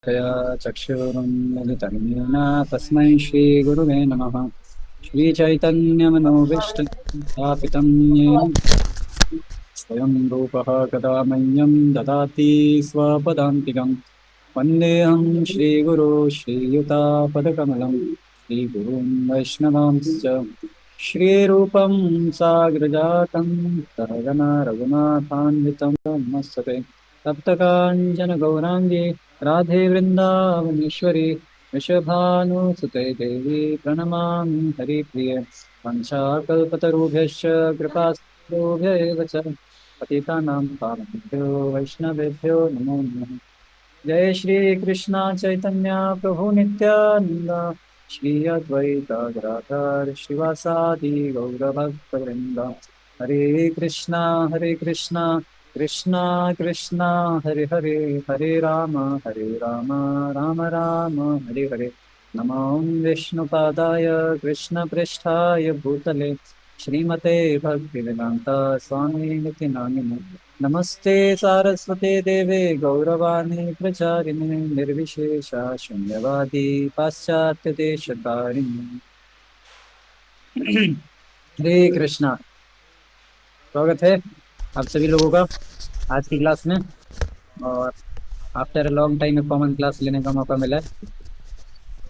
तया चक्षुरुन्मिलितं येन तस्मै श्रीगुरुवे नमः। श्रीचैतन्यमनोभीष्टं स्थापितं येन स्वयं रूपः कदा मह्यं ददाति स्वपदान्तिकं। वन्देऽहं श्रीगुरो श्रीयुतापदकमलं श्रीगुरुं वैष्णवांश्च श्रीरूपं साग्रजातं सहगना रघुनाथान्वितं नमस्ते। तप्तकाञ्चनगौराङ्गी राधे वृन्दावनेश्वरी वृषभानुसुते देवी प्रणमामि हरिप्रिये। वंशाकल्पतरुभ्यश्च कृपासिन्धुभ्य एव च पतितानां पावनेभ्यो वैष्णवेभ्यो नमो नमः। जय श्री कृष्ण चैतन्य प्रभु नित्यानंद श्री अद्वैत गदाधर श्रीवासादि गौरभक्तवृंद। हरे कृष्णा कृष्णा कृष्णा हरे हरे, हरे राम राम राम हरे हरे। नमो विष्णुपादाय कृष्णपृष्ठाय भूतले श्रीमते भक्तिवेदांता स्वामी नित्य नामिने। नमस्ते सारस्वते देवे गौरवाणी प्रचारिणे निर्विशेषा शून्यवादी पाश्चात्य देशतारिणे। हरे कृष्णा। स्वागत है आप सभी लोगों का आज की क्लास में। और after a long time common class लेने का मौका मिला है,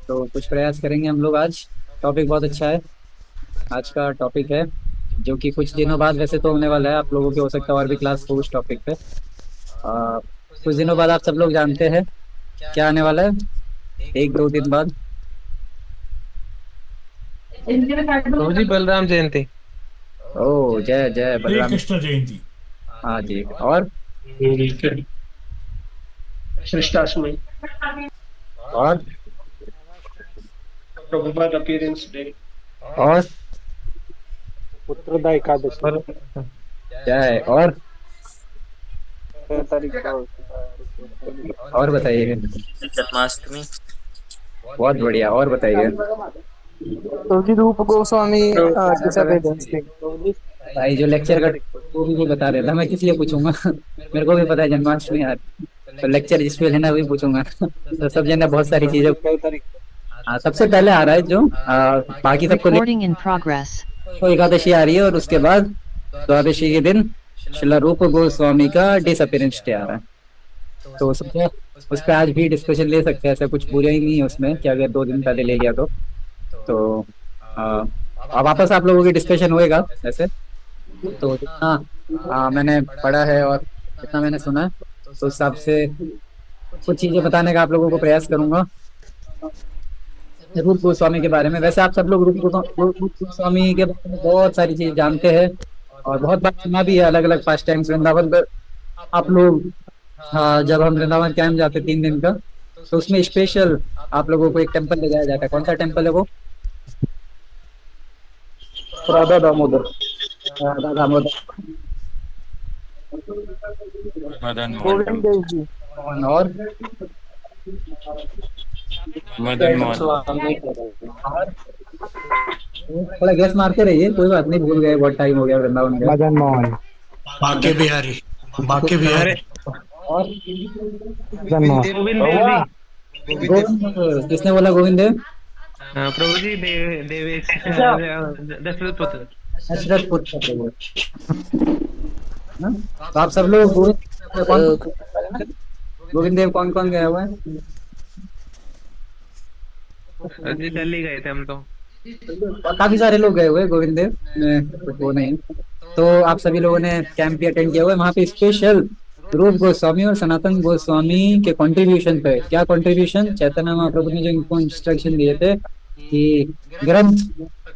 तो कुछ प्रयास करेंगे हम लोग आज। टॉपिक बहुत अच्छा है। आज का टॉपिक है जो कि कुछ दिनों बाद वैसे तो होने वाला है, आप लोगों की हो सकता है और भी क्लास हो उस टॉपिक पे। कुछ दिनों बाद आप सब लोग जानते हैं क्या आने वाला है, एक दो दिन बाद। प्रभु जी बलराम जयंती। ओ जय जय श्री बलराम। कृष्ण जयंती। हाँ जी। और कृष्णाष्टमी, और प्रभुपाद अपीयरेंस डे और पुत्रदा एकादशी। जय। और 6 तारीख को और बताइए। जन्माष्टमी। बहुत बढ़िया। और बताइए। प्रभु जी रूप गोस्वामी भाई जो लेक्चर कर वो भी बता रहे था, मैं किस लिए पूछूंगा। मेरे को भी पता है जन्माष्टमी यार, तो लेक्चर जिस पे लेना वही पूछूंगा। तो सब जगह बहुत सारी चीजें। 6 तारीख सबसे पहले आ रहा है जो बाकी सबको Recording in progress. तो एकादशी आ रही है, और उसके बाद द्वादशी के दिन श्रील रूप गोस्वामी का डिसअपीयरेंस डे आ रहा है। तो सोचा उस पर आज भी डिस्कशन ले सकते हैं, ऐसा कुछ बुरा ही नहीं है उसमें कि अगर 2 दिन पहले ले लिया तो अब वापस आप लोगों की डिस्कशन होएगा वैसे। तो जितना मैंने पढ़ा है और जितना मैंने सुना है, तो उस हिसाब से कुछ चीजें बताने का आप लोगों को प्रयास करूंगा रूप गोस्वामी के बारे में। वैसे आप सब लोग रूप गोस्वामी के बारे में बहुत सारी चीज जानते हैं और बहुत बार सुना भी है अलग अलग पास टाइम्स वृंदावन पर। आप लोग जब हम वृंदावन कैंप जाते 3 दिन का, तो उसमें स्पेशल आप लोगों को एक टेम्पल ले जाया जाता है। कौन सा टेम्पल है वो? राधा दामोदर राधा दामोदर मदन गोविंद मोहन। देव जी। और मदन मोहन। स्वामी थोड़ा गैस मारते रहिए, कोई बात नहीं, भूल गए, बहुत टाइम हो गया वृंदावन गए। मदन मोहन। बाके बिहारी, बाके बिहारी। और मदन मोहन। गोविंद देव जी। गोविंद, किसने बोला गोविंद देव? प्रभु जी देवेश दशरथ पुत्र। दशरथ पुत्र थे वो। हाँ? तो आप सब लोग गोविंद देव कौन कौन गया हुआ है? जी दिल्ली गए थे हम तो। काफी सारे लोग गए हुए गोविंद देव में, कुछ वो नहीं। तो आप सभी लोगों ने कैंप भी अटेंड किया हुआ है। वहाँ पे स्पेशल रूप गोस्वामी और सनातन गोस्वामी के कंट्रीब्यूशन पे, क्या कंट्रीब्यूशन, चैतन्य महाप्रभु ने जो इनको इंस्ट्रक्शन दिए थे कि ग्रंथ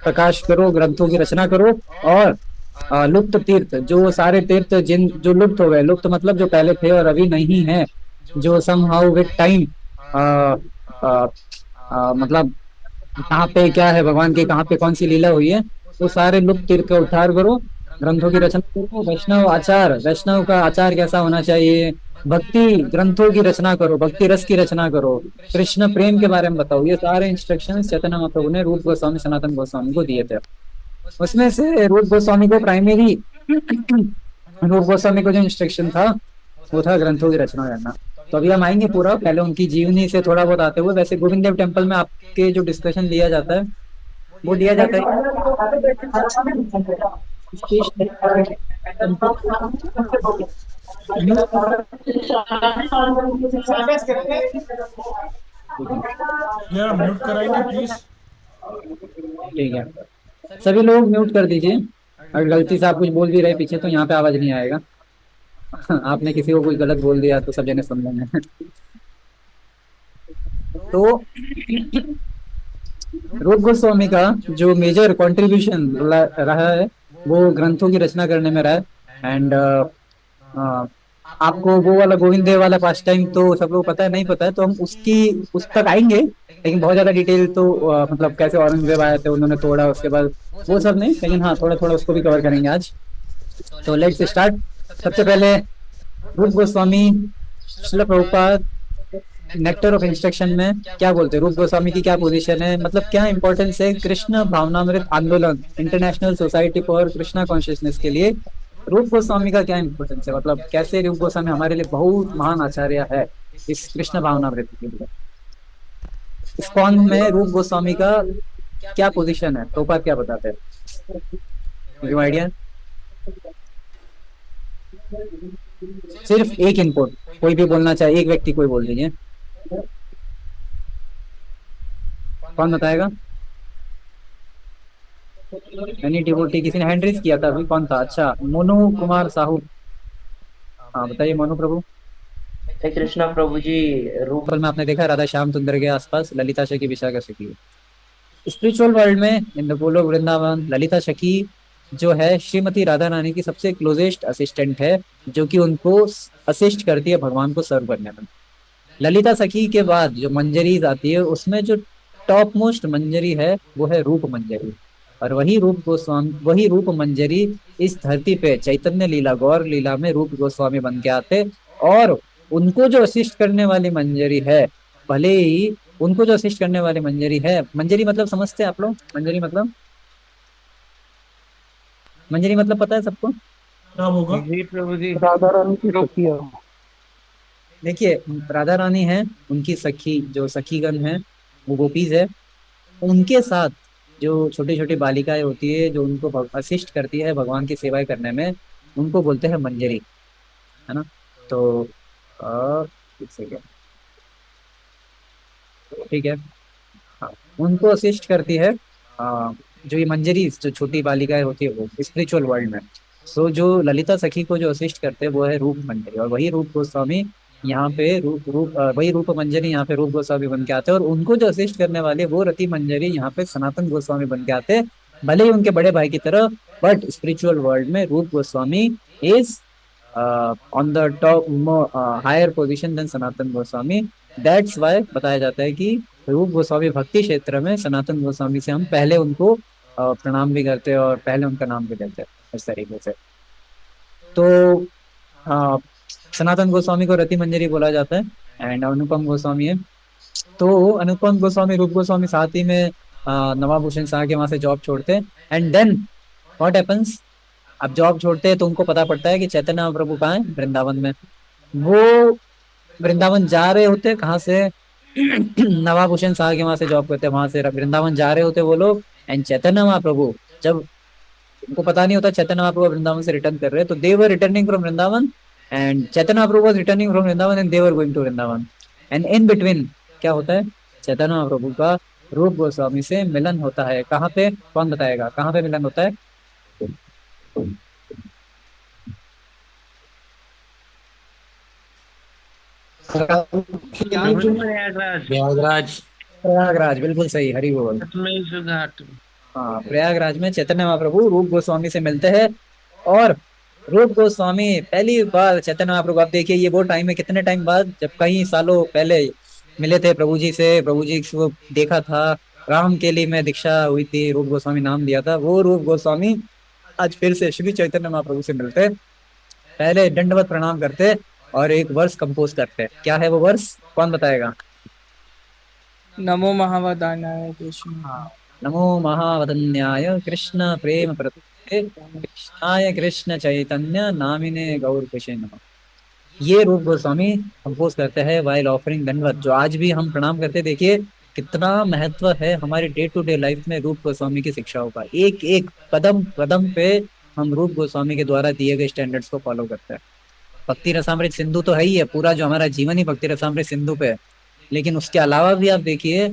प्रकाश करो, ग्रंथों की रचना करो, और लुप्त तीर्थ, जो सारे तीर्थ जिन जो लुप्त हो गए, लुप्त मतलब जो पहले थे और अभी नहीं है, जो समहाउ विद टाइम मतलब कहाँ पे क्या है भगवान की, कहाँ पे कौन सी लीला हुई है, वो सारे लुप्त तीर्थ का उद्धार करो, ग्रंथों की रचना करो, वैष्णव आचार, वैष्णव का आचार कैसा होना चाहिए, भक्ति ग्रंथों की रचना करो, भक्ति रस की रचना करो, कृष्ण प्रेम के बारे में बताओ। ये सारे इंस्ट्रक्शन चैतन्य महाप्रभु ने रूप गोस्वामी सनातन गोस्वामी को दिए थे। उसमें से रूप गोस्वामी को प्राइमरी रूप गोस्वामी को जो इंस्ट्रक्शन था वो था ग्रंथों की रचना करना। तो अभी हम आएंगे पूरा, पहले उनकी जीवनी से थोड़ा बहुत आते हुए। वैसे गोविंद देव टेम्पल में आपके जो डिस्कशन लिया जाता है वो लिया जाता है या म्यूट कराएंगे प्लीज। ठीक है, सभी लोग म्यूट कर दीजिए। अगर गलती से आप कुछ बोल भी रहे पीछे तो यहाँ पे आवाज नहीं आएगा। आपने किसी को कुछ गलत बोल दिया तो सब जने सुन लेंगे। तो रूप गोस्वामी का जो मेजर कंट्रीब्यूशन रहा है वो ग्रंथों की रचना करने में रहा है। एंड आपको वो वाला गोविंद देव वाला पास टाइम तो सब लोग पता है, नहीं पता है तो हम उस तक आएंगे, लेकिन बहुत ज्यादा डिटेल तो मतलब कैसे औरंगजेब आए थे, उन्होंने तोड़ा, उसके बाद वो सब नहीं, लेकिन हाँ थोड़ा थोड़ा उसको भी कवर करेंगे आज। तो लेट्स स्टार्ट। सबसे पहले रूप Goswami Srila Prabhupada nectar of instruction में क्या बोलते हैं, रूप गोस्वामी की क्या पोजीशन है, मतलब क्या इंपॉर्टेंस है कृष्ण भावनामृत आंदोलन, international society for Krishna consciousness के लिए रूप गोस्वामी का क्या इंपॉर्टेंस है, मतलब कैसे रूप गोस्वामी हमारे लिए बहुत महान आचार्य है इस कृष्ण भावनामृत के लिए। इस्कॉन में रूप गोस्वामी का क्या पोजीशन है, तो क्या बताते हैं, आइडिया? सिर्फ एक इनपुट, कोई भी बोलना चाहे, एक व्यक्ति कोई बोल दीजिए। कौन बताएगा? एनी डिवोटी, किसी ने हैंड रेज किया था अभी, कौन था? अच्छा, मोनू कुमार साहू। हाँ बताइए मोनू प्रभु। हरे कृष्णा प्रभु जी। रूप में आपने देखा राधा श्याम सुंदर के आसपास ललिता सखी विशाखा सखी। स्पिरिचुअल वर्ल्ड में इन द गोलोक वृंदावन ललिता सखी जो है श्रीमती राधा रानी की सबसे क्लोजेस्ट असिस्टेंट है, जो कि उनको असिस्ट करती है भगवान को सर्व करने में। ललिता सखी के बाद जो मंजरी आती है उसमें जो टॉप मोस्ट मंजरी है वो है रूप मंजरी, और वही रूप मंजरी इस धरती पे चैतन्य लीला गौर लीला में रूप गोस्वामी बन के आते, और उनको जो असिस्ट करने वाली मंजरी है, भले ही उनको जो असिस्ट करने वाली मंजरी है, मंजरी मतलब समझते हैं आप लोग? मंजरी मतलब पता है सबको? क्या होगा? जी प्रभु जी। राधा रानी की सखी है। देखिए राधा रानी है, उनकी सखी जो सखीगण है वो गोपीज है, उनके साथ जो छोटी छोटी बालिकाएं होती है जो उनको असिस्ट करती है भगवान की सेवाएं करने में, उनको बोलते हैं मंजरी, है ना। तो एक सेकेंड, ठीक है, हाँ उनको असिस्ट करती है जो ये मंजरी जो छोटी बालिकाएं होती है वो स्पिरिचुअल वर्ल्ड में। सो जो ललिता सखी को जो असिस्ट करते हैं वो है रूप मंजरी, और वही रूप गोस्वामी यहाँ पे वही रूप मंजरी यहाँ पे रूप गोस्वामी बन के आते हैं, और उनको जो असिस्ट करने वाले वो रति मंजरी यहाँ पे सनातन गोस्वामी बन के आते हैं, भले ही उनके बड़े भाई की तरह, बट स्पिरिचुअल वर्ल्ड में Roop Goswami is on the top higher position then Sanatan Goswami. That's why बताया जाता है कि रूप गोस्वामी भक्ति क्षेत्र में सनातन गोस्वामी से हम पहले उनको प्रणाम भी करते हैं और पहले उनका नाम भी लेते हैं इस तरीके से। तो सनातन गोस्वामी को रति मंजरी बोला जाता है एंड अनुपम गोस्वामी है। तो अनुपम गोस्वामी रूप गोस्वामी साथ ही में नवाभूषण शाह के वहां से जॉब छोड़ते हैं, एंड देन व्हाट हैपेंस, अब जॉब छोड़ते हैं तो उनको पता पड़ता है कि चैतन्य महाप्रभु कहाँ है, वृंदावन में। वो वृंदावन जा रहे होते, कहाँ से? नवाभूषण शाह के वहां से जॉब करते हैं, वहां से वृंदावन जा रहे होते वो लोग, एंड चैतन्य महाप्रभु जब उनको पता नहीं होता चैतन्य महाप्रभु वृंदावन से रिटर्न कर रहे हैं, तो they were returning from Vrindavan and Chaitanya Mahaprabhu was returning from Vrindavan and they were going to Vrindavan, and in between क्या होता है, चैतन्य महाप्रभु का रूप गोस्वामी से मिलन होता है। कहाँ पे, कौन बताएगा कहाँ पे मिलन होता है? प्रयागराज। प्रयागराज, बिल्कुल सही, हरि बोल। हाँ प्रयागराज में चैतन्य महाप्रभु रूप गोस्वामी से मिलते हैं, और रूप गोस्वामी पहली बार चैतन्य महाप्रभु, आप देखिए ये वो टाइम है, कितने टाइम बाद, जब कई सालों पहले मिले थे प्रभु जी से, प्रभु जी को देखा था, राम के लिए मैं दीक्षा हुई थी, रूप गोस्वामी नाम दिया था, वो रूप गोस्वामी आज फिर से श्री चैतन्य महाप्रभु से मिलते, पहले दंडवत प्रणाम करते और एक वर्ष कंपोज करते। क्या है वो वर्ष, कौन बताएगा? नमो महावदान्याय कृष्ण। नमो महावदन्याय कृष्ण प्रेम प्रते कृष्णाय कृष्ण चैतन्य नामिने गौर कृष्ण नमः। ये रूप गोस्वामी कंपोज करते हैं वाइल ऑफरिंग दंडवत, जो आज भी हम प्रणाम करते हैं। देखिए कितना महत्व है हमारी डे टू डे लाइफ में रूप गोस्वामी की शिक्षाओं का। एक एक कदम कदम पे हम रूप गोस्वामी के द्वारा दिए गए स्टैंडर्ड्स को फॉलो करते हैं। भक्ति रसामृत सिंधु तो है ही है, पूरा जो हमारा जीवन ही भक्ति रसामृत सिंधु पे है। लेकिन उसके अलावा भी आप देखिए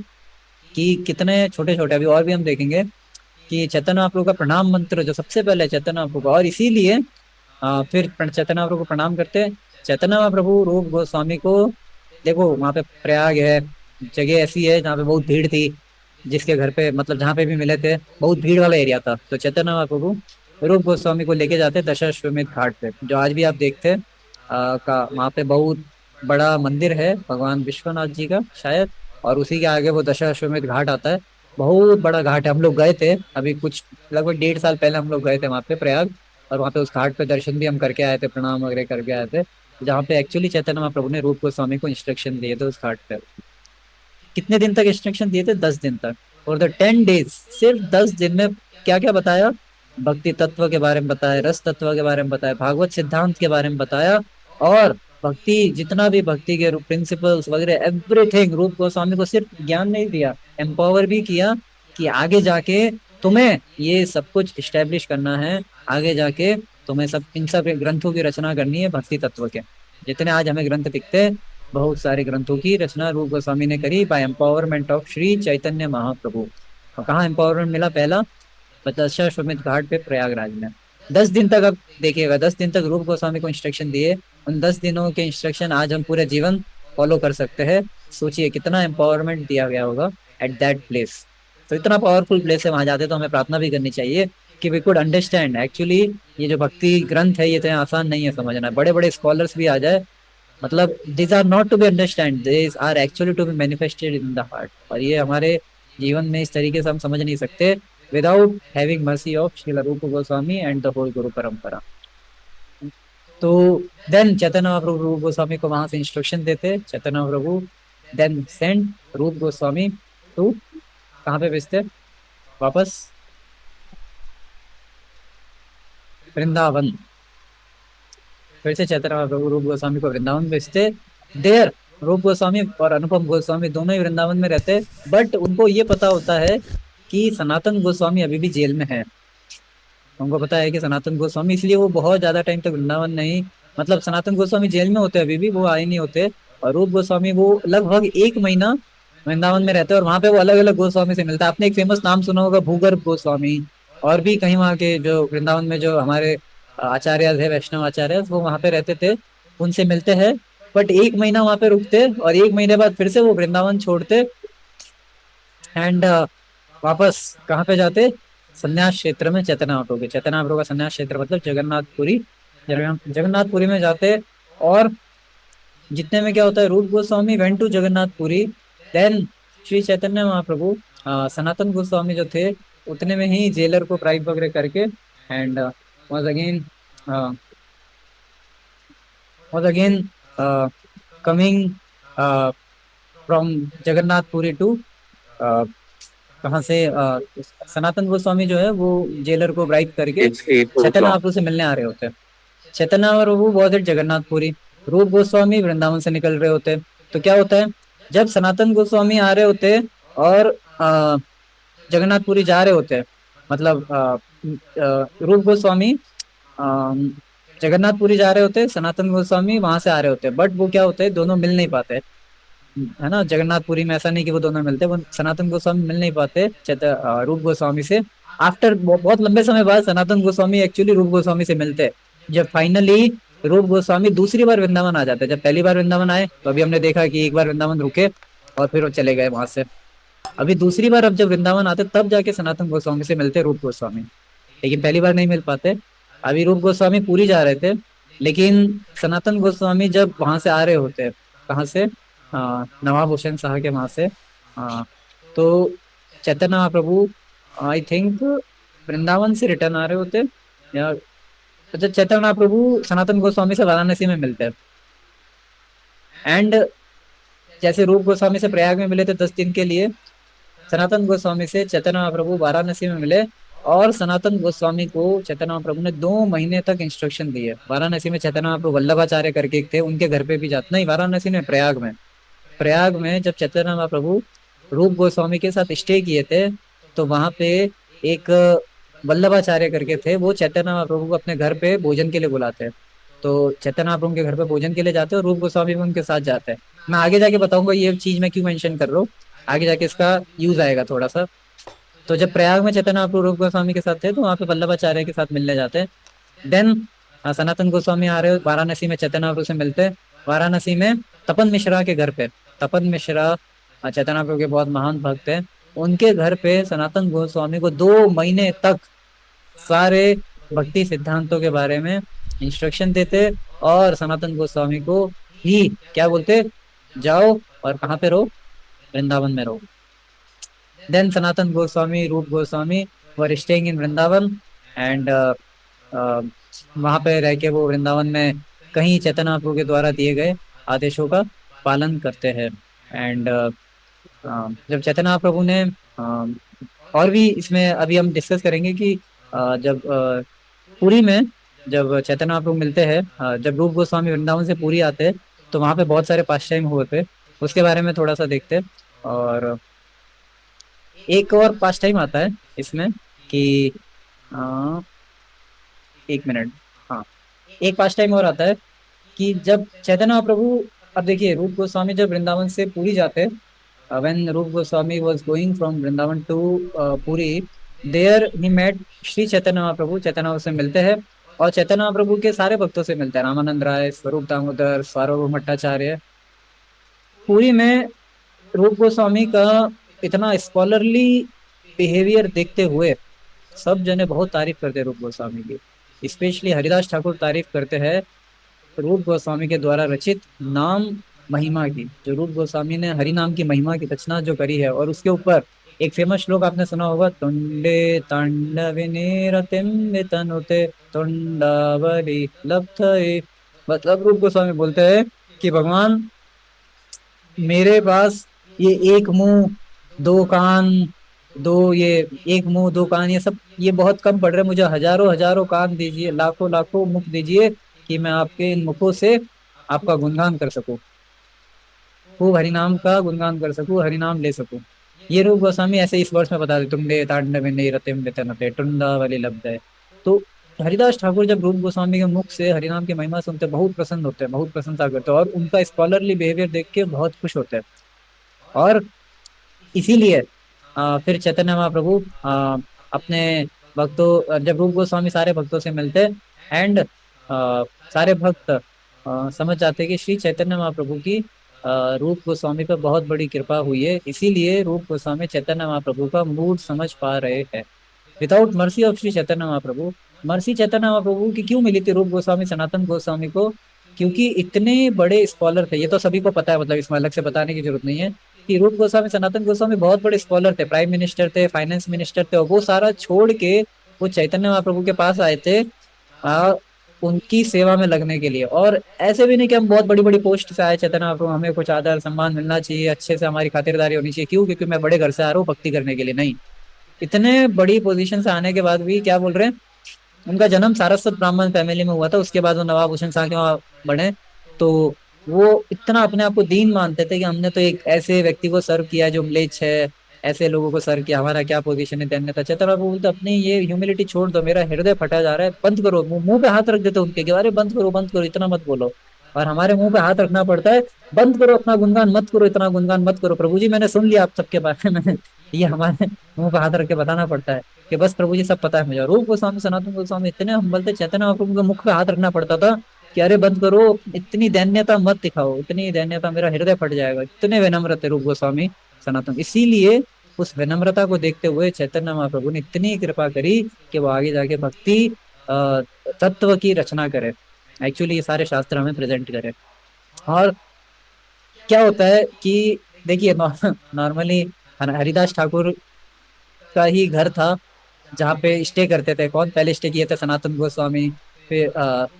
कि कितने छोटे छोटे, अभी और भी हम देखेंगे कि चैतन्य महाप्रभु का प्रणाम मंत्र जो सबसे पहले चैतन्य महाप्रभु का, और इसीलिए फिर चैतन्य महाप्रभु को प्रणाम करते हैं। चैतन्य महाप्रभु रूप गोस्वामी को, देखो वहां पे प्रयाग है, जगह ऐसी है जहाँ पे बहुत भीड़ थी, जिसके घर पे मतलब जहाँ पे भी मिले थे बहुत भीड़ वाला एरिया था, तो चैतन्य महाप्रभु रूप गोस्वामी को लेके जाते दशाश्वमेध घाट पे, जो आज भी आप देखते हैं का वहाँ पे बहुत बड़ा मंदिर है भगवान विश्वनाथ जी का शायद, और उसी के आगे वो दशाश्वमेध घाट आता है। बहुत बड़ा घाट है, हम लोग गए थे अभी कुछ लगभग 1.5 साल पहले हम लोग गए थे वहाँ पे प्रयाग, और वहाँ पे उस घाट पे दर्शन भी हम करके आए थे, प्रणाम वगैरह करके आए थे, जहाँ पे एक्चुअली चैतन्य महाप्रभु ने रूप गोस्वामी को इंस्ट्रक्शन दिए थे उस घाट पे। कितने दिन तक इंस्ट्रक्शन दिए थे? 10 दिन तक। और द 10 डेज, सिर्फ 10 दिन में क्या क्या बताया? भक्ति तत्व के बारे में बताया, रस तत्व के बारे में बताया, भागवत सिद्धांत के बारे में बताया, और भक्ति जितना भी भक्ति के प्रिंसिपल्स वगैरह एवरीथिंग। रूप गोस्वामी को सिर्फ ज्ञान नहीं दिया, एम्पावर भी किया कि आगे जाके तुम्हें ये सब कुछ इस्टेब्लिश करना है, आगे जाके तुम्हें सब इन सब ग्रंथों की रचना करनी है भक्ति तत्व के। जितने आज हमें ग्रंथ दिखते हैं, बहुत सारे ग्रंथों की रचना रूप गोस्वामी ने करी bye empowerment of Shri Chaitanya महाप्रभु। और कहाँ एम्पावरमेंट मिला? पहला दशाश्वमेध घाट पे प्रयागराज में। 10 दिन तक अब देखिएगा, 10 दिन तक रूप गोस्वामी को इंस्ट्रक्शन दिए, उन 10 दिनों के इंस्ट्रक्शन आज हम पूरे जीवन फॉलो कर सकते हैं। सोचिए कितना एम्पावरमेंट दिया गया होगा एट दैट प्लेस। तो इतना पावरफुल प्लेस है, वहां जाते तो हमें प्रार्थना भी करनी चाहिए कि वी कुड अंडरस्टैंड एक्चुअली ये जो भक्ति ग्रंथ है ये तो आसान नहीं है समझना। बड़े बड़े स्कॉलर्स भी आ जाए, मतलब this are not to be understand, this are actually to be manifested in the heart. और ये हमारे जीवन में इस तरीके से हम समझ नहीं सकते without having mercy of Srila Rupa Goswami and the whole गुरु परंपरा। तो देन चैतन्य महाप्रभु रूप गोस्वामी को वहां से इंस्ट्रक्शन देते, चैतन्य महाप्रभु देन सेंड रूप गोस्वामी टू, कहाँ पे भेजते? वापस वृंदावन। फिर से चैतन्य महाप्रभु रूप गोस्वामी को वृंदावन भेजते। देयर रूप गोस्वामी और अनुपम गोस्वामी दोनों ही वृंदावन में रहते, बट उनको ये पता होता है कि सनातन गोस्वामी अभी भी जेल में है। उनको पता है कि सनातन गोस्वामी, इसलिए वो बहुत ज्यादा टाइम तक वृंदावन नहीं, मतलब सनातन गोस्वामी जेल में होते अभी भी, वो आए नहीं होते। और रूप गोस्वामी वो लगभग 1 महीना वृंदावन में रहते हैं, और वहां पे वो अलग अलग गोस्वामी से मिलता है। आपने एक फेमस नाम सुना होगा भूगर्भ गोस्वामी, और भी कहीं वहाँ के जो वृंदावन में जो हमारे आचार्य है, वैष्णव आचार्य, वो वहां पे रहते थे, उनसे मिलते हैं। बट 1 महीना वहां पे रुकते, और 1 महीने बाद फिर से वो वृंदावन छोड़ते एंड वापस कहाँ पे जाते? संन्यास क्षेत्र में चैतन्य महाप्रभु के। चैतन्य महाप्रभु का संन्यास क्षेत्र मतलब जगन्नाथपुरी। जगन्नाथपुरी में जाते, और जितने में क्या होता है, Rupa Goswami went to Jagannathpuri, then Shri Chaitanya Mahaprabhu Sanatana Goswami जो थे उतने में ही जेलर को ब्राइब वगैरह करके and was again uh, was again coming from Jagannath Puri to कहाँ से सनातन गोस्वामी जो है वो जेलर को ब्राइब करके चैतन्य महाप्रभु से मिलने आ रहे होते। चैतन्य महाप्रभु बहुत जगन्नाथपुरी, रूप गोस्वामी वृंदावन से निकल रहे होते। तो क्या होता है, जब सनातन गोस्वामी आ रहे होते और जगन्नाथपुरी जा रहे होते, मतलब रूप गोस्वामी जगन्नाथपुरी जा रहे होते, सनातन गोस्वामी वहां से आ रहे होते, बट वो क्या होते हैं, दोनों मिल नहीं पाते, है ना। जगन्नाथपुरी में ऐसा नहीं कि वो दोनों मिलते, वो सनातन गोस्वामी मिल नहीं पाते रूप गोस्वामी से। आफ्टर बहुत लंबे समय बाद सनातन गोस्वामी एक्चुअली रूप गोस्वामी से मिलते, जब फाइनली रूप गोस्वामी दूसरी बार वृंदावन आ जाते। जब पहली बार वृंदावन आए तो अभी हमने देखा कि एक बार वृंदावन रुके और फिर वो चले गए वहां से। अभी दूसरी बार अब जब वृंदावन आते तब जाके सनातन गोस्वामी से मिलते रूप गोस्वामी, लेकिन पहली बार नहीं मिल पाते। अभी रूप गोस्वामी पूरी जा रहे थे, लेकिन सनातन गोस्वामी जब वहां से आ रहे होते, कहाँ से, नवाब हुसैन शाह के वहां से, तो चैतन्य महाप्रभु आई थिंक वृंदावन से रिटर्न आ रहे होते, या अच्छा चैतन्य महाप्रभु सनातन गोस्वामी से वाराणसी में मिलते हैं। एंड जैसे रूप गोस्वामी से प्रयाग में मिले थे 10 दिन के लिए, सनातन गोस्वामी से चैतन्य महाप्रभु वाराणसी में मिले, और सनातन गोस्वामी को चैतन्य महाप्रभु ने 2 महीने तक इंस्ट्रक्शन दी है। वाराणसी में चैतन्य महाप्रभु वल्लभाचार्य करके एक थे, उनके घर पे भी जाते, नहीं वाराणसी में, प्रयाग में जब चैतन्य महाप्रभु रूप गोस्वामी के साथ स्टे किए थे, तो वहां पे एक वल्लभाचार्य करके थे, वो चैतन्य महाप्रभु को अपने घर पे भोजन के लिए बुलाते हैं। तो चैतन्य महाप्रभु के घर पे भोजन के लिए जाते हैं और रूप गोस्वामी भी उनके साथ जाते हैं। मैं आगे जाके बताऊंगा ये चीज मैं क्यों मेंशन कर रहा हूँ, आगे जाके इसका यूज आएगा थोड़ा सा। तो जब प्रयाग में चैतन्य महाप्रभु रूप गोस्वामी के साथ थे, तो वहाँ पे वल्लभाचार्य के साथ मिलने जाते हैं। देन सनातन गोस्वामी आ रहे हो, वाराणसी में चैतन्य महाप्रभु से मिलते हैं। वाराणसी में तपन मिश्रा के घर पे, तपन मिश्रा चैतन्य महाप्रभु के बहुत महान भक्त हैं, उनके घर पे सनातन गोस्वामी को 2 महीने तक सारे भक्ति सिद्धांतों के बारे में इंस्ट्रक्शन देते, और सनातन गोस्वामी को ही क्या बोलते, जाओ और कहाँ पे रहो, वृंदावन में रहो। देन सनातन गोस्वामी, रूप Goswami were staying in Vrindavan, and वहां पे रह के वो वृंदावन में कहीं चैतन्य महाप्रभु के द्वारा दिए गए आदेशों का पालन करते हैं। एंड जब चैतन्य महाप्रभु ने और भी इसमें अभी हम डिस्कस करेंगे कि जब पुरी में जब चैतन्य महाप्रभु मिलते हैं, जब रूप गोस्वामी वृंदावन से पुरी आते हैं, तो वहाँ पे बहुत सारे पास टाइम हुए थे, उसके बारे में थोड़ा सा देखते हैं। और एक और पास टाइम आता है इसमें कि एक मिनट, हाँ, एक पास टाइम और आता है कि जब चैतन्य महाप्रभु, अब देखिए रूप गोस्वामी जब वृंदावन से पुरी जाते, when Rupa Goswami was going from Vrindavan to Puri, there he met Shri Chaitanya Mahaprabhu, Chaitanya Mahaprabhu से मिलते हैं, और चैतन्य महाप्रभु के सारे भक्तों से मिलते हैं, रामानंद राय, स्वरूप दामोदर, सार्वभौम भट्टाचार्य। पुरी में रूप गोस्वामी का इतना स्कॉलरली बिहेवियर देखते हुए सब जने बहुत तारीफ करते हैं रूप गोस्वामी की, स्पेशली हरिदास ठाकुर तारीफ करते हैं रूप गोस्वामी के द्वारा रचित नाम महिमा की, जो रूप गोस्वामी ने हरि नाम की महिमा की रचना जो करी है। और उसके ऊपर एक फेमस श्लोक आपने सुना होगा, तुंडे तांडविने रतिम तनुते तुंडावली लब्धये, मतलब रूप गोस्वामी बोलते हैं कि भगवान मेरे पास ये एक मुंह दो कान, दो ये एक मुंह दो कान, ये सब ये बहुत कम पड़ रहे, मुझे हजारों हजारों कान दीजिए, लाखों लाखों मुख दीजिए कि मैं आपके इन मुखों से आपका गुणगान कर सकूं, खूब हरिनाम का गुणगान कर सकूं, हरिनाम ले सकूं। ये रूप गोस्वामी ऐसे इस वर्ष में बता दे, तुंडे तांडविने रतिम तनुते टुंडावली लब्धये। तो हरिदास ठाकुर जब रूप गोस्वामी के मुख से हरिनाम की महिमा सुनते बहुत प्रसन्न होते हैं, बहुत प्रशंसा करते हैं, और उनका स्कॉलरली बिहेवियर देख के बहुत खुश होते हैं। और इसीलिए फिर चैतन्य महाप्रभु अपने भक्तों, जब रूप गोस्वामी सारे भक्तों से मिलते, एंड सारे भक्त समझ जाते कि श्री चैतन्य महाप्रभु की रूप गोस्वामी पर बहुत बड़ी कृपा हुई है, इसीलिए रूप गोस्वामी चैतन्य महाप्रभु का मूड समझ पा रहे हैं। Without mercy of Shri Chaitanya Mahaprabhu, mercy Chaitanya Mahaprabhu की क्यों मिली थी रूप गोस्वामी सनातन गोस्वामी को, क्योंकि इतने बड़े स्कॉलर थे, ये तो सभी को पता है, मतलब इसमें अलग से बताने की जरूरत नहीं है कि रूप गोस्वामी सनातन गोस्वामी बहुत बड़े स्कॉलर थे, प्राइम मिनिस्टर थे, फाइनेंस मिनिस्टर थे, और वो सारा छोड़ के वो चैतन्य महाप्रभु के पास आए थे उनकी सेवा में लगने के लिए। और ऐसे भी नहीं कि हम बहुत बड़ी बड़ी पोस्ट से आए चैतन्य महाप्रभु, हमें कुछ आदर सम्मान मिलना चाहिए, अच्छे से हमारी खातिरदारी होनी चाहिए, क्यों, क्योंकि मैं बड़े घर से आ रहा हूँ भक्ति करने के लिए, नहीं। इतने बड़ी पोजीशन से आने के बाद भी क्या बोल रहे हैं, उनका जन्म सारस्वत ब्राह्मण फैमिली में हुआ था, उसके बाद वो नवाब हुसैन शाह के वहाँ बने, तो वो इतना अपने आप को दीन मानते थे कि हमने तो एक ऐसे व्यक्ति को सर्व किया जो म्लेच्छ है, ऐसे लोगों को सर्व किया, हमारा क्या पोजीशन है दैन्य था। चैतन्य प्रभु बोलते अपनी ये ह्यूमिलिटी छोड़ दो, मेरा हृदय फटा जा रहा है, बंद करो, मुंह पे हाथ रख देते उनके कि अरे बंद करो बंद करो, इतना मत बोलो। और हमारे मुंह पे हाथ रखना पड़ता है, बंद करो अपना गुणगान मत करो, इतना गुणगान मत करो, प्रभु जी मैंने सुन लिया आप सबके बारे में ये हमारे मुंह पे हाथ रख के बताना पड़ता है कि बस प्रभु जी सब पता है मुझे। रूप गोस्वामी सनातन गोस्वामी इतने हम बोलते, चैतन्य महाप्रभु के मुख पे हाथ रखना पड़ता था कि अरे बंद करो, इतनी दैन्यता मत दिखाओ, इतनी दैन्यता, मेरा हृदय फट जाएगा। इतने विनम्र थे रूप गोस्वामी सनातन, इसीलिए उस विनम्रता को देखते हुए चैतन्य महाप्रभु ने इतनी कृपा करी कि वो आगे जाके भक्ति तत्व की रचना करे, एक्चुअली ये सारे शास्त्र हमें प्रेजेंट करे। और क्या होता है कि देखिए नॉर्मली हरिदास ठाकुर का ही घर था जहाँ पे स्टे करते थे, कौन पहले स्टे किए थे, सनातन गोस्वामी, फिर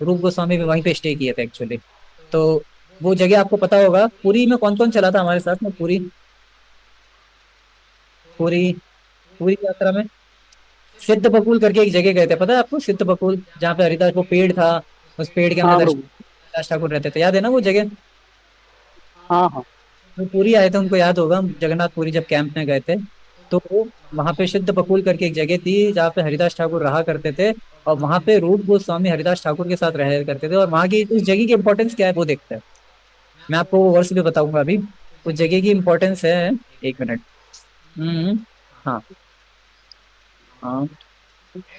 रूप गोस्वामी भी वहीं पे स्टे किए थे एक्चुअली। तो वो जगह आपको पता होगा। पुरी में कौन कौन चला था हमारे साथ में, पूरी पूरी पूरी यात्रा में सिद्ध बकुल करके एक जगह गए थे, पता है आपको? सिद्ध बकुल, जहाँ पे हरिदास, वो पेड़ था, उस पेड़ के हाँ अंदर प्रभु। हरिदास ठाकुर रहते थे, याद है ना वो जगह? हाँ हाँ। वो पूरी आए थे, उनको याद होगा, हम जगन्नाथपुरी जब कैंप में गए थे, तो वहां पे सिद्ध बकुल करके एक जगह थी जहाँ पे हरिदास ठाकुर रहा करते थे, और वहां पे रूप गोस्वामी हरिदास ठाकुर के साथ रहा करते थे। और वहां की उस जगह की इंपॉर्टेंस क्या है वो देखते हैं। मैं आपको वो वर्ष भी बताऊंगा अभी। उस जगह की इंपॉर्टेंस है, एक मिनट। हम्म। हाँ हाँ।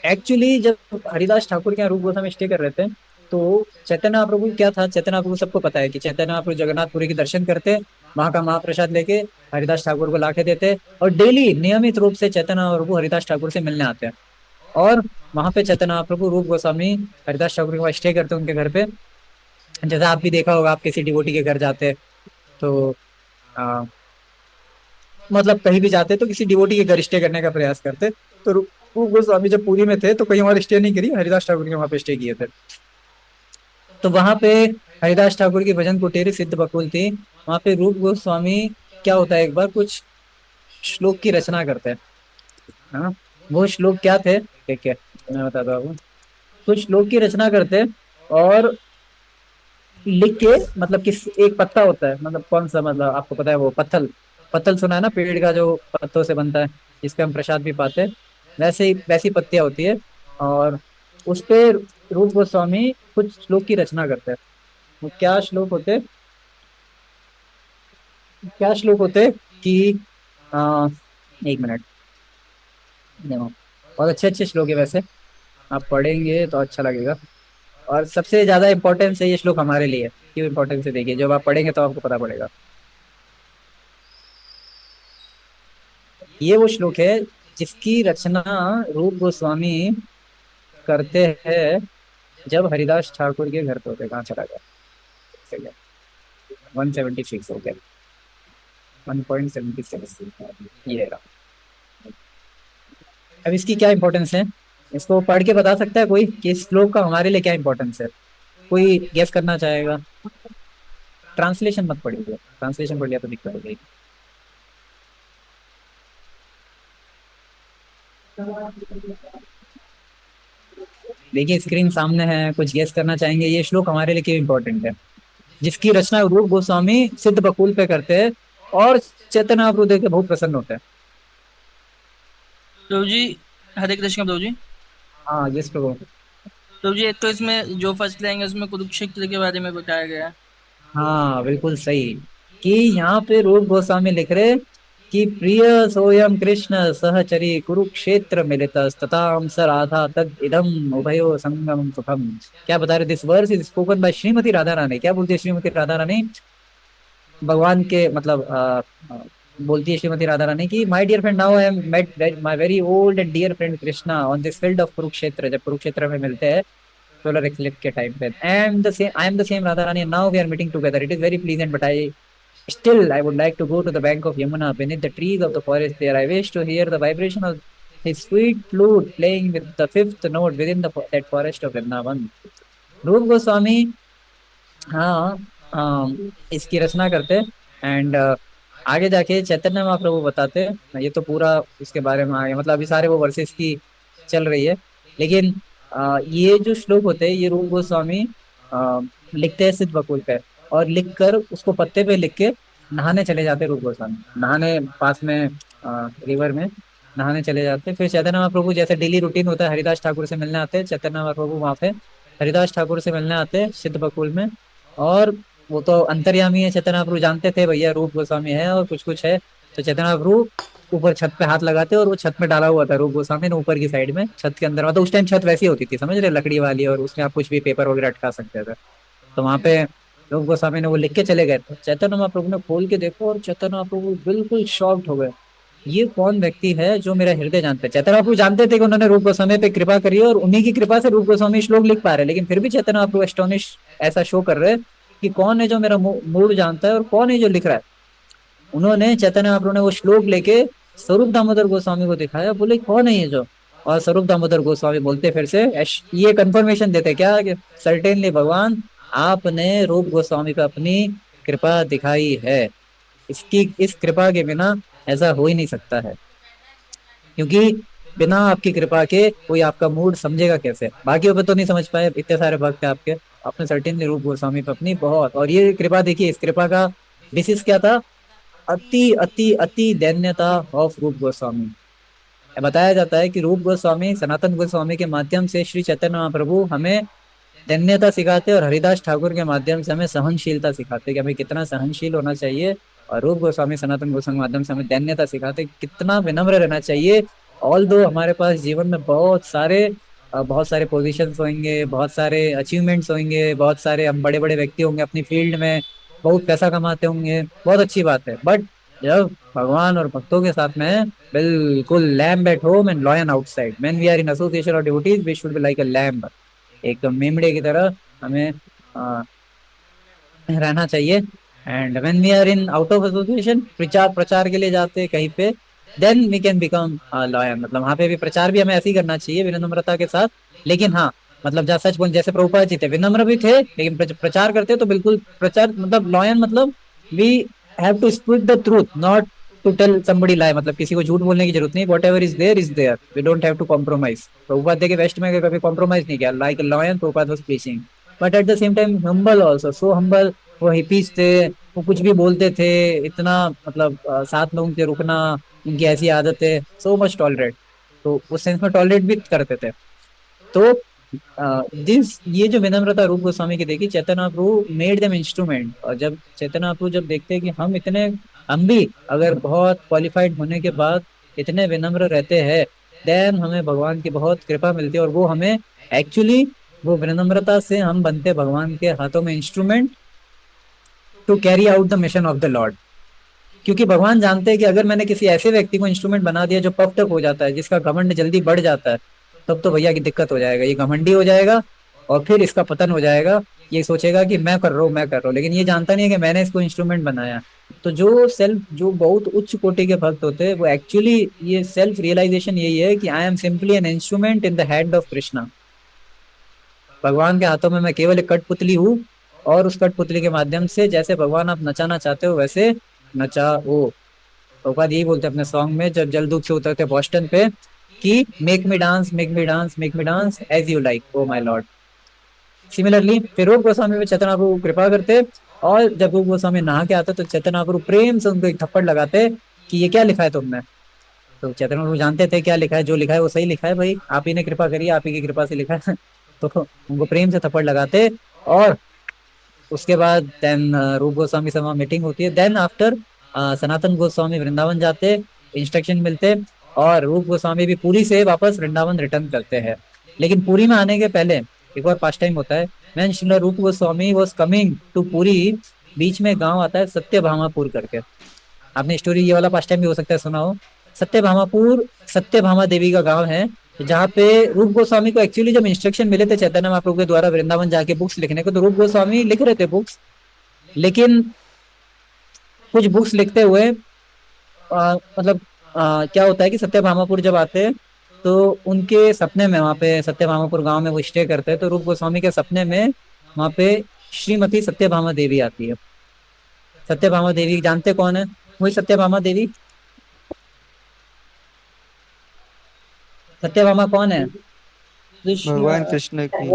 एक्चुअली जब हरिदास ठाकुर के यहाँ रूप गोस्वामी स्टे कर रहे थे, तो चैतन्य महाप्रभु क्या था, चैतन्य महाप्रभु सबको पता है कि चैतन्य महाप्रभु जगन्नाथपुरी के दर्शन करते, वहां का महाप्रसाद लेके हरिदास ठाकुर को लाके देते, और डेली नियमित रूप से चैतन्य महाप्रभु हरिदास ठाकुर से मिलने आते हैं। और वहां पे चैतन्य महाप्रभु रूप गोस्वामी हरिदास ठाकुर के पास स्टे करते हैं, उनके घर पे। जैसा आप भी देखा होगा, आप किसी डिवोटी के घर जाते तो आ, मतलब कहीं भी जाते तो किसी डिवोटी के घर स्टे करने का प्रयास करते। तो रूप गोस्वामी जब पुरी में थे तो कहीं और स्टे नहीं करी, हरिदास ठाकुर के वहां पे स्टे किए थे। तो वहां पे हरिदास ठाकुर की भजन कुटीर सिद्ध बकुल थी, वहां पे रूप गोस्वामी क्या होता है, एक बार कुछ श्लोक की रचना करते हैं। हाँ, वो श्लोक क्या थे, ठीक है मैं बताता हूँ। कुछ श्लोक की रचना करते हैं, और लिख के, मतलब किस, एक पत्ता होता है, मतलब कौन सा, मतलब आपको पता है वो पत्थल, पत्थल सुना है ना, पेड़ का जो पत्तों से बनता है, जिसपे हम प्रसाद भी पाते हैं, वैसे ही वैसी पत्तियां होती है। और उस पे रूप गोस्वामी कुछ श्लोक की रचना करते हैं। वो क्या श्लोक होते, क्या श्लोक होते कि आ, एक मिनट, देखो, बहुत अच्छे अच्छे श्लोक है वैसे, आप पढ़ेंगे तो अच्छा लगेगा। और सबसे ज्यादा इंपॉर्टेंस है ये श्लोक हमारे लिए, क्यों इंपॉर्टेंस है देखिए, जब आप पढ़ेंगे तो आपको पता पड़ेगा। ये वो श्लोक है जिसकी रचना रूप गोस्वामी करते हैं जब हरिदास ठाकुर के घर पे होते। कहाँ चला गया? 176 हो गया, 1.76 ये रहा। अब इसकी क्या इंपॉर्टेंस है, इसको पढ़ के बता सकता है कोई कि इस श्लोक का हमारे लिए क्या इंपॉर्टेंस है? कोई गेस करना चाहेगा? ट्रांसलेशन मत पढ़िए, ट्रांसलेशन पढ़ लिया तो दिक्कत हो जाएगी। देखिए स्क्रीन सामने है, कुछ गेस करना चाहेंगे ये श्लोक हमारे लिए क्यों इंपॉर्टेंट है, जिसकी रचना रूप गोस्वामी सिद्ध बकुल पे करते हैं, और चैतन्य महाप्रभु देख के बहुत प्रसन्न होते हैं। प्रभु जी, हरे कृष्ण प्रभु जी। हाँ यस प्रभु। प्रभु जी, एक तो इसमें जो फर्स्ट लाइन है उसमें कुरुक्षेत्र के बारे में बताया गया है। हाँ बिल्कुल सही, कि यहाँ पे रूप गोस्वामी लिख रहे कि प्रिय सोयम कृष्ण सहचरी कुरुक्षेत्र मिलितस्तताम स राधा तद इदम उभयो संगम सुखम। क्या बता रहे, this verse is spoken by Shrimati Radha Rani. क्या बोलती है श्रीमती राधा रानी? भगवान के मतलब बोलती है श्रीमती राधा रानी की, my dear friend, now I am met my very old and dear friend Krishna on this field of Kurukshetra. जब कुरुक्षेत्र में मिलते हैं सोलर एक्लिप्स के टाइम पे, I am the same Radha Rani, now we are meeting together, it is very pleasant, but I still I would like to go to the bank of Yamuna beneath the trees of the forest there. I wish to hear the vibration of his sweet flute playing with the fifth note within that forest of Vrindavan. रूप गोस्वामी, हाँ, इसकी रचना करते, and आगे जाके चैतन्य महाप्रभु बताते। ये तो पूरा इसके बारे में आगे, मतलब अभी सारे वो वर्सेस की चल रही है, लेकिन ये जो श्लोक होते हैं ये रूप गोस्वामी लिखते हैं सिद्ध बकुल पे, और लिख कर उसको पत्ते पे लिख के नहाने चले जाते रूप गोस्वामी, नहाने पास में रिवर में नहाने चले जाते। फिर चैतन्य महाप्रभु जैसे डेली रूटीन होता है, हरिदास ठाकुर से मिलने आते हैं, चैतन्य महाप्रभु वहाँ पे हरिदास ठाकुर से मिलने आते हैं सिद्ध बकुल में। और वो तो अंतर्यामी है, चैतन्य महाप्रभु जानते थे भैया रूप गोस्वामी है और कुछ कुछ है, तो चैतन्य महाप्रभु ऊपर छत पे हाथ लगाते, और वो छत में डाला हुआ था रूप गोस्वामी ने, ऊपर की साइड में छत के अंदर, मतलब उस टाइम छत वैसी होती थी, समझ रहे, लकड़ी वाली, और उसमें आप कुछ भी पेपर वगैरह अटका सकते थे। तो वहां पे रूप गोस्वामी ने वो लिख के चले गए, तो चैतन्य महाप्रभु ने खोल के देखो, और चैतन्य महाप्रभु बिल्कुल शॉक्ड हो गए, ये कौन व्यक्ति है जो मेरा हृदय जानते हैं। चैतन्य महाप्रभु जानते थे कि उन्होंने रूप गोस्वामी पे कृपा करी है, और उन्हीं की कृपा से रूप गोस्वामी श्लोक लिख पा रहे, लेकिन फिर भी चैतन्य महाप्रभु एस्टोनिश ऐसा शो कर रहे कि कौन है जो मेरा मूड जानता है और कौन है जो लिख रहा है। उन्होंने चैतन्य महाप्रभु ने वो श्लोक लेके स्वरूप दामोदर गोस्वामी को दिखाया, बोले कौन है ये जो, और स्वरूप दामोदर गोस्वामी बोलते फिर से ये कंफर्मेशन देते क्या कि सर्टेनली भगवान आपने रूप गोस्वामी पे अपनी कृपा दिखाई है, इसकी इस कृपा के बिना ऐसा हो ही नहीं सकता है। क्योंकि बिना आपकी कृपा के कोई आपका मूड समझेगा कैसे? बाकियों पे तो नहीं समझ पाए, इतने सारे भक्त है आपके, आपने सर्टेनली रूप गोस्वामी पे अपनी बहुत, और ये कृपा देखिए, इस कृपा का बेसिस क्या था? अति अति अति दैन्यता ऑफ रूप गोस्वामी। बताया जाता है कि रूप गोस्वामी सनातन गोस्वामी के माध्यम से श्री चैतन्य महाप्रभु हमें धन्यता सिखाते, और हरिदास ठाकुर के माध्यम से हमें सहनशीलता सिखाते कि हमें कितना सहनशील होना चाहिए, और रूप गोस्वामी सनातन गोस्वामी के माध्यम से हमें धन्यता सिखाते कि कितना विनम्र रहना चाहिए। ऑल दो हमारे पास जीवन में बहुत सारे पोजीशंस होंगे, बहुत सारे अचीवमेंट्स होंगे, बहुत सारे हम बड़े बड़े व्यक्ति होंगे अपनी फील्ड में, बहुत पैसा कमाते होंगे, बहुत अच्छी बात है, बट जब भगवान और भक्तों के साथ में है, बिल्कुल lamb at home and lion outside, when we are in association of devotees we should be like a lamb, एक मेमड़े की तरह हमें रहना चाहिए। And when we are in out of association, प्रचार प्रचार के लिए जाते हैं कहीं पे, then we can become loyal, मतलब वहां पे भी प्रचार भी हमें ऐसे ही करना चाहिए विनम्रता के साथ। लेकिन हाँ, मतलब जहाँ सच बोल, जैसे प्रभुपाद जी थे विनम्र भी थे, लेकिन प्रचार करते तो बिल्कुल प्रचार, मतलब लॉयल, मतलब we have to speak the truth, not to tell somebody lie, मतलब किसी को झूठ बोलने की जरूरत नहीं, whatever is there, we don't have to compromise. Prabhupada देखिए वेस्ट में कभी कॉम्प्रोमाइज नहीं किया, like loyal Prabhupada was preaching, but at the same time humble also, so humble. वो हिपीज थे, वो कुछ भी बोलते थे, इतना मतलब साथ में उनके रुकना, उनकी ऐसी आदत है, सो मच टॉलरेट, तो उस सेंस में टॉलरेट भी करते थे। तो दिस ये जो विनम्रता रूप गोस्वामी की देखी, चैतन्य प्रभु मेड देम इंस्ट्रूमेंट, और जब चैतन्य प्रभु जब देखते हैं कि हम भी अगर बहुत क्वालिफाइड होने के बाद इतने विनम्र रहते हैं, देन हमें भगवान की बहुत कृपा मिलती है, और वो हमें एक्चुअली, वो विनम्रता से हम बनते भगवान के हाथों में instrument to carry out the mission of the lord. क्योंकि भगवान जानते हैं कि अगर मैंने किसी ऐसे व्यक्ति को इंस्ट्रूमेंट बना दिया जो पफ्ड अप हो जाता है, जिसका घमंड जल्दी बढ़ जाता है, तब तो भैया की दिक्कत हो जाएगा, ये घमंडी हो जाएगा और फिर इसका पतन हो जाएगा। ये सोचेगा कि मैं कर रहा हूँ, मैं कर रहा हूँ, लेकिन ये जानता नहीं है कि मैंने इसको इंस्ट्रूमेंट बनाया। तो जो बहुत उच्च कोटि के भक्त होते हैं, वो एक्चुअली ये सेल्फ रियलाइजेशन यही है कि I am simply an instrument in the hand of Krishna. भगवान के हाथों में मैं केवल एक कठपुतली हूँ, और उस कठपुतली के माध्यम से जैसे भगवान आप नचाना चाहते हो वैसे नचाओ। प्रभुपाद यही बोलते हैं अपने सॉन्ग में जब जलदूत से उतरते बॉस्टन पे, कि make me dance, make me dance, make me dance as you like O my lord. Similarly फिर रूप गोस्वामी में चैतन्य प्रभु कृपा करते, और जब रूप गोस्वामी नहा के आते तो चैतन्य प्रभु प्रेम से उनको एक थप्पड़ लगाते कि ये क्या लिखा है तुमने। तो चैतन्य प्रभु जानते थे क्या लिखा है, जो लिखा है वो सही लिखा है भाई, आप ही ने कृपा करी, आप ही की कृपा से लिखा है। तो उनको प्रेम से थप्पड़ लगाते, और उसके बाद देन रूप गोस्वामी से वहाँ मीटिंग होती है। देन आफ्टर सनातन गोस्वामी वृंदावन जाते, इंस्ट्रक्शन मिलते, और रूप गोस्वामी भी पुरी से वापस वृंदावन रिटर्न करते हैं। लेकिन पुरी में आने के पहले एक और पास टाइम होता है, when Srila Rupa Goswami was coming to Puri, बीच में गांव आता है सत्यभामापुर करके, आपने स्टोरी ये वाला पास टाइम भी हो सकता है सुना हो। सत्यभामापुर सत्यभामा देवी का गांव है, जहाँ पे रूप गोस्वामी को एक्चुअली जब इंस्ट्रक्शन मिले थे चैतन्य महाप्रभु के द्वारा वृंदावन जाके बुक्स लिखने को, तो रूप गोस्वामी लिख रहे थे बुक्स, लेकिन कुछ बुक्स लिखते हुए मतलब क्या होता है कि सत्यभामापुर जब आते हैं तो उनके सपने में, वहाँ पे सत्यभामापुर गांव में वो स्टे करते हैं, तो रूप गोस्वामी के सपने में वहाँ पे श्रीमती सत्यभामा देवी आती है। सत्यभामा देवी जानते कौन है? वही सत्यभामा देवी। सत्यभामा कौन है? भगवान कृष्ण की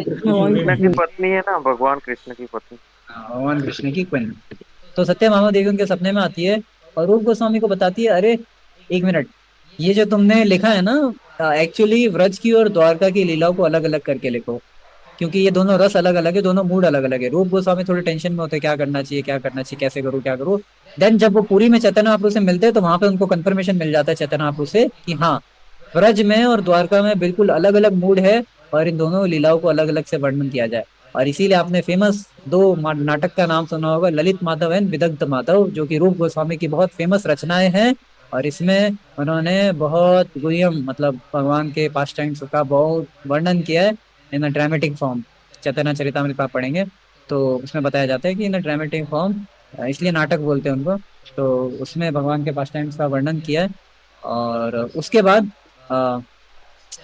कृष्ण की पत्नी है ना, भगवान कृष्ण की पत्नी। भगवान कृष्ण की क्वीन। तो सत्यभामा देवी उनके सपने में आती है, और रूप गोस्वामी को बताती है, अरे एक मिनट, ये जो तुमने लिखा है ना, एक्चुअली व्रज की और द्वारका की लीलाओं को अलग अलग करके लिखो, क्योंकि ये दोनों रस अलग अलग है, दोनों मूड अलग अलग है। रूप गोस्वामी थोड़े टेंशन में होते, क्या करना चाहिए, क्या करना चाहिए, कैसे करूँ, क्या करूँ। देन जब वो पुरी में चैतन्य महाप्रभु से मिलते हैं, तो वहां पे उनको कंफर्मेशन मिल जाता है चैतन्य महाप्रभु से कि हाँ, ब्रज में और द्वारका में बिल्कुल अलग अलग मूड है, और इन दोनों लीलाओं को अलग अलग से वर्णन किया जाए। और इसीलिए आपने फेमस दो नाटक का नाम सुना होगा, ललित माधव एंड विदग्ध माधव, जो कि रूप गोस्वामी की बहुत फेमस रचनाएं हैं, और इसमें उन्होंने बहुत गुह्यम, मतलब भगवान के पास टाइम्स का बहुत वर्णन किया है इन अ ड्रामेटिक फॉर्म। चैतन्य चरितामृत आप पढ़ेंगे तो उसमें बताया जाता है कि इन अ ड्रामेटिक फॉर्म, इसलिए नाटक बोलते हैं उनको, तो उसमें भगवान के पास टाइम्स का वर्णन किया है। और उसके बाद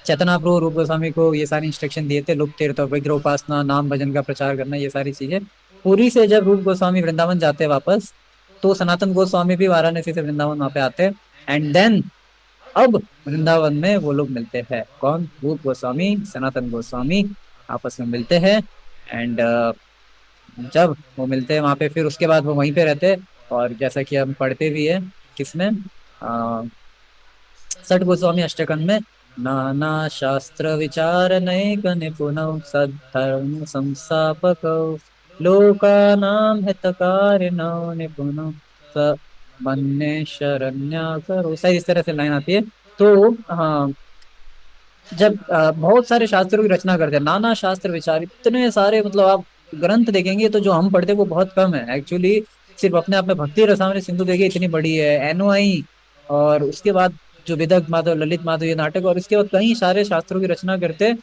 चैतन्य प्रभु रूप गोस्वामी को ये सारी इंस्ट्रक्शन दिए थे, लुप्त तीर्थ, विग्रह उपासना, नाम भजन का प्रचार करना, ये सारी चीजें। पुरी से जब रूप गोस्वामी वृंदावन जाते वापस, तो सनातन गोस्वामी भी वाराणसी से वृंदावन वहां पे आते, एंड देन अब वृंदावन में वो लोग मिलते हैं, कौन, रूप गोस्वामी सनातन गोस्वामी आपस में मिलते हैं। एंड जब वो मिलते हैं वहां पे, फिर उसके बाद वो वहीं पे रहते हैं। और जैसा कि हम पढ़ते भी है किसमें, षट गोस्वामी अष्टकन में, नाना शास्त्र विचार नैक निपुण सद्धर्म संस्थापक लोकानां हितकारिणो निपुण स मन्ये शरण्या करो, शायद इस तरह से लाइन आती है। तो हाँ, जब बहुत सारे शास्त्रों की रचना करते हैं, नाना शास्त्र विचार, इतने सारे, मतलब आप ग्रंथ देखेंगे तो जो हम पढ़ते हैं वो बहुत कम है एक्चुअली। सिर्फ अपने आप में भक्ति रसावली सिंधु देखिए इतनी बड़ी है, एनोआई, और उसके बाद जो विदग्ध माधव, ललित माधव, ये नाटक, और उसके बाद कई सारे शास्त्रों की रचना करते।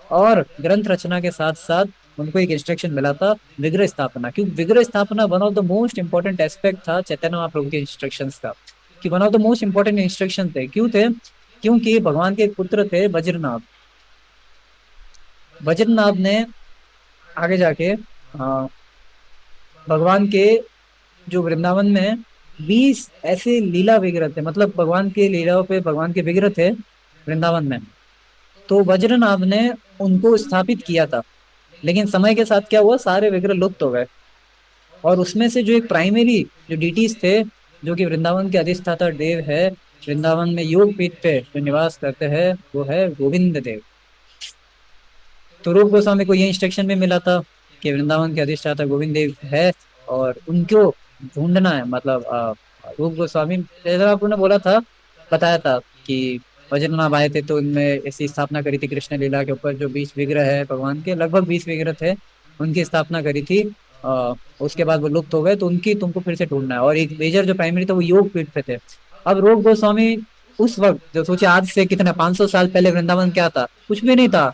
और ग्रंथ रचना के साथ साथ उनको एक इंस्ट्रक्शन मिला था, विग्रह स्थापना, क्योंकि विग्रह स्थापना one of the most important aspect था चैतन्य महाप्रभु के इंस्ट्रक्शंस का, कि one of the most important instruction थे। क्यों थे? क्योंकि भगवान के एक पुत्र थे वज्रनाभ। वज्रनाभ ने आगे जाके भगवान के, जो वृंदावन में 20 ऐसे लीला विग्रह थे, मतलब भगवान के लीलाओं पे भगवान के विग्रह थे वृंदावन में, तो वज्रनाभ ने उनको स्थापित किया था। लेकिन समय के साथ क्या हुआ, सारे विग्रह लुप्त हो गए। और उसमें से जो एक प्राइमरी जो डीटीज थे, जो कि वृंदावन के अधिष्ठाता देव है, वृंदावन में योग पीठ पे जो निवास करते हैं, वो है गोविंद देव। तो रूप गोस्वामी को ये इंस्ट्रक्शन भी मिला था कि वृंदावन के अधिष्ठाता गोविंद देव है और उनको ढूंढना है। मतलब रूप गोस्वामी, जैसा आपने बोला था, बताया था कि वज्रनाभ आए थे तो उनमें ऐसी स्थापना करी थी कृष्ण लीला के ऊपर, जो 20 विग्रह है भगवान के, लगभग 20 विग्रह थे, उनकी स्थापना करी थी। उसके बाद वो लुप्त हो गए, तो उनकी तुमको फिर से ढूंढना है। और एक मेजर जो प्राइमरी था वो योग पीठ पे थे। अब रूप गोस्वामी उस वक्त, जो सोचे आज से कितना 500 साल पहले वृंदावन क्या था, कुछ भी नहीं था,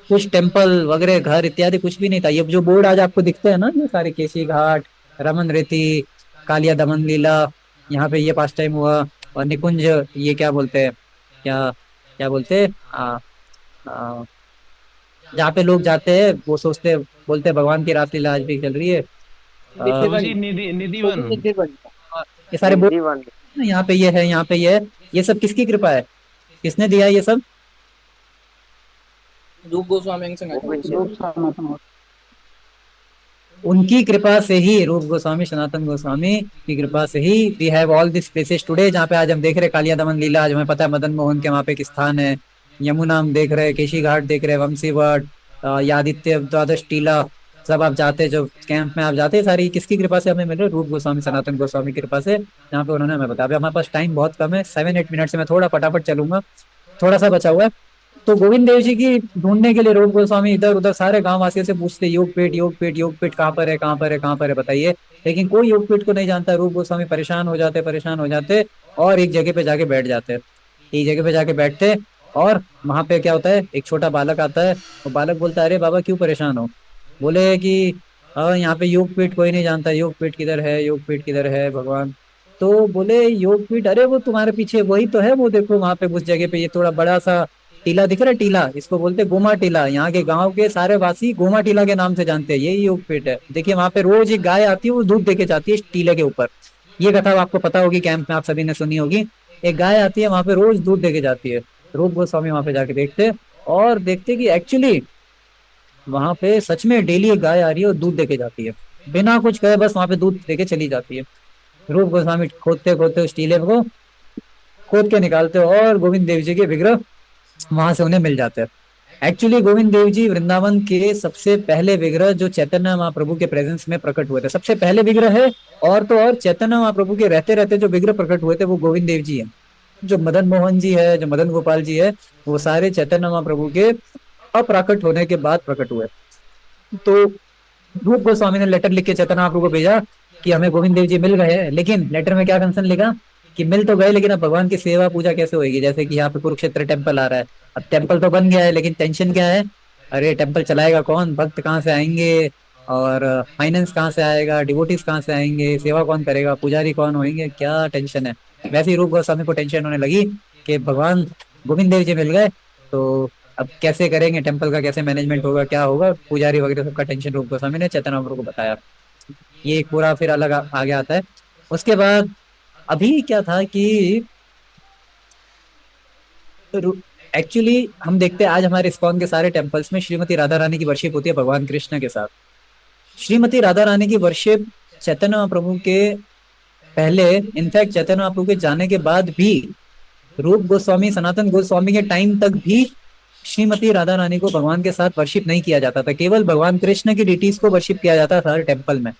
कुछ टेम्पल वगैरह घर इत्यादि कुछ भी नहीं था। ये जो बोर्ड आज आपको दिखते हैं ना, ये सारे केसी घाट, रमन रेती, कालिया दमन लीला, यहाँ पे ये पास टाइम हुआ, और निकुंज, ये क्या बोलते हैं, क्या क्या बोलते हैं, जहाँ पे लोग जाते हैं वो सोचते, बोलते हैं भगवान की रासलीला आज भी चल रही है। प्रभु जी निधि निधिवन। ये सारे बोर्ड, दीवान। यहाँ पे ये है, यहाँ पे ये है, ये सब किसकी कृपा है, किसने दिया है ये सब? रूप गोस्वामी से उनकी कृपा से ही, रूप गोस्वामी सनातन गोस्वामी की कृपा से ही we have all this places today, जहाँ पे आज हम देख रहे हैं कालिया दमन लीला, आज हमें पता है मदन मोहन के वहाँ पे एक स्थान है, यमुना हम देख रहे हैं, केशी घाट देख रहे हैं, वंशीवट, यादित्य द्वादश टीला, सब आप जाते, जो कैंप में आप जाते, सारी किसकी कृपा से हमें मिल रहे? रूप गोस्वामी सनातन गोस्वामी की कृपा से, जहाँ पे उन्होंने हमें बताया। अभी हमारे पास टाइम बहुत कम है, 7-8 मिनट से मैं थोड़ा फटाफट चलूंगा, थोड़ा सा बचा हुआ है। तो गोविंद देव जी की ढूंढने के लिए रूप गोस्वामी इधर उधर सारे गांव वासियों से पूछते, योग पीठ, योग पीठ, योग पीठ कहाँ पर है, कहाँ पर है, कहाँ पर है, बताइए। लेकिन कोई योग पीठ को नहीं जानता। रूप गोस्वामी परेशान हो जाते, परेशान हो जाते, और एक जगह पे जाके बैठ जाते, एक जगह पे जाके बैठते। और वहां पे क्या होता है, एक छोटा बालक आता है, वो बालक बोलता है, अरे बाबा क्यों परेशान हो? बोले कि यहाँ पे योग पीठ कोई नहीं जानता, योग पीठ किधर है, योग पीठ किधर है भगवान? तो बोले योग पीठ, अरे वो तुम्हारे पीछे वही तो है, वो देखो वहां पे उस जगह पे ये थोड़ा बड़ा सा टीला दिख रहा है, टीला, इसको बोलते हैं गोमा टीला। यहाँ के गांव के सारे वासी गोमा टीला के नाम से जानते हैं, यही योगपीठ है। देखिए वहां पे रोज एक गाय आती है, वो दूध देके जाती है इस टीले के ऊपर। ये कथा आपको पता होगी, कैंप में आप सभी ने सुनी होगी। एक गाय आती है वहां पे, रोज दूध देके जाती है। रूप गोस्वामी वहां पे जाके देखते, और देखते कि एक्चुअली वहां पे सच में डेली एक गाय आ रही है और दूध देके जाती है, बिना कुछ कहे, बस वहां पे दूध देके चली जाती है। रूप गोस्वामी खोदते खोदते उस टीले को खोद के निकालते, और गोविंद देव जी के विग्रह वहां से उन्हें मिल जाते हैं। एक्चुअली गोविंद देव जी वृंदावन के सबसे पहले विग्रह जो चैतन्य महाप्रभु के प्रेजेंस में प्रकट हुए थे, सबसे पहले विग्रह है। और तो और चैतन्य महाप्रभु के रहते रहते जो विग्रह प्रकट हुए थे वो गोविंद देव जी है। जो मदन मोहन जी है, जो मदन गोपाल जी है, वो सारे चैतन्य महाप्रभु के अप्राकट होने के बाद प्रकट हुए। तो रूप गोस्वामी ने लेटर लिख के चैतन्य महाप्रभु को भेजा कि हमें गोविंद देव जी मिल गए हैं। लेकिन लेटर में क्या कंसर्न लिखा कि मिल तो गए, लेकिन अब भगवान की सेवा पूजा कैसे होगी? जैसे कि यहाँ पे कुरुक्षेत्र टेम्पल आ रहा है, अब टेम्पल तो बन गया है, लेकिन टेंशन क्या है, अरे टेम्पल चलाएगा कौन, भक्त कहाँ से आएंगे, और फाइनेंस कहाँ से आएगा, डिवोटीज कहाँ से आएंगे, सेवा कौन करेगा, पुजारी कौन होंगे, क्या टेंशन है। वैसे ही रूप गोस्वामी को टेंशन होने लगी कि भगवान गोविंद देव जी मिल गए, तो अब कैसे करेंगे, टेम्पल का कैसे मैनेजमेंट होगा, क्या होगा, पुजारी वगैरह सबका टेंशन रूप गोस्वामी ने चैतन्य महाप्रभु को बताया। ये एक पूरा फिर अलग आगे आता है। उसके बाद अभी क्या था कि एक्चुअली हम देखते हैं आज हमारे इस्कॉन के सारे टेम्पल्स में श्रीमती राधा रानी की वर्शिप होती है भगवान कृष्ण के साथ। श्रीमती राधा रानी की वर्शिप चैतन्य महाप्रभु के पहले, इनफैक्ट चैतन्य महाप्रभु के जाने के बाद भी, रूप गोस्वामी सनातन गोस्वामी के टाइम तक भी श्रीमती राधा रानी को भगवान के साथ वर्शिप नहीं किया जाता था, केवल भगवान कृष्ण की डिटीज को वर्शिप किया जाता था हर टेम्पल में।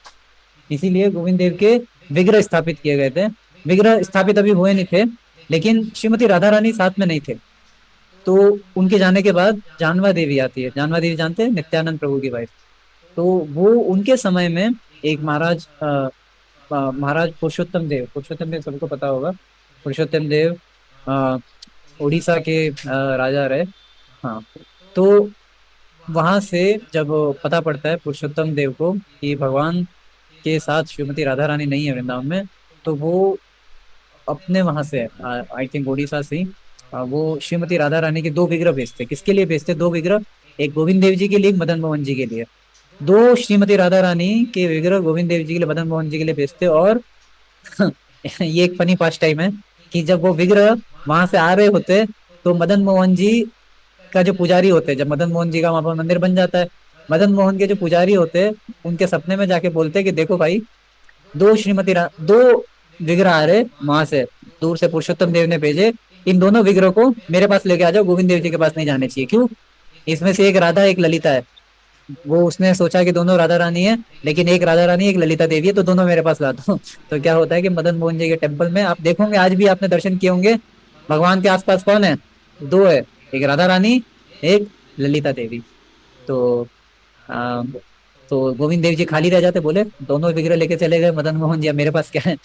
इसीलिए गोविंद देव के विग्रह स्थापित किए गए थे। विग्रह स्थापित अभी हुए नहीं थे, लेकिन श्रीमती राधा रानी साथ में नहीं थे। तो उनके जाने के बाद जानवा देवी आती है। जानवा देवी जानते हैं, नित्यानंद प्रभु की वाइफ। तो वो उनके समय में एक महाराज पुरुषोत्तम देव सबको पता होगा। पुरुषोत्तम देव उड़ीसा के राजा रहे। हाँ, तो वहां से जब पता पड़ता है पुरुषोत्तम देव को कि भगवान के साथ श्रीमती राधा रानी नहीं है वृंदावन में, तो वो अपने वहां से, आई थिंक उड़ीसा से ही, वो श्रीमती राधा रानी के 2 विग्रह भेजते। किसके लिए भेजते? 2 विग्रह, एक गोविंद देव जी के लिए, एक मदन मोहन जी के लिए। 2 श्रीमती राधा रानी के विग्रह गोविंद देव जी के लिए, मदन मोहन जी के लिए भेजते। और ये एक फनी पास टाइम है कि जब वो विग्रह वहां से आ रहे होते तो मदन मोहन जी का जो पुजारी होते, जब मदन मोहन जी का वहां पर मंदिर बन जाता है, मदन मोहन के जो पुजारी होते उनके सपने में जाके बोलते कि देखो भाई, 2 विग्रह आ रहे वहां से, दूर से पुरुषोत्तम देव ने भेजे, इन दोनों विग्रह को मेरे पास लेके आ जाओ, गोविंद देव जी के पास नहीं जाने चाहिए। क्यों? इसमें से एक राधा एक ललिता है। वो उसने सोचा कि दोनों राधा रानी है, लेकिन एक राधा रानी एक ललिता देवी है, तो दोनों मेरे पास ला दो। तो क्या होता है कि मदन मोहन जी के टेम्पल में आप देखोगे, आज भी आपने दर्शन किए होंगे, भगवान के आसपास कौन है? 2 है, एक राधा रानी एक ललिता देवी। तो आ, तो गोविंद देव जी खाली रह जाते, बोले दोनों विग्रह लेके चले गए मदन मोहन जी, अब मेरे पास क्या है?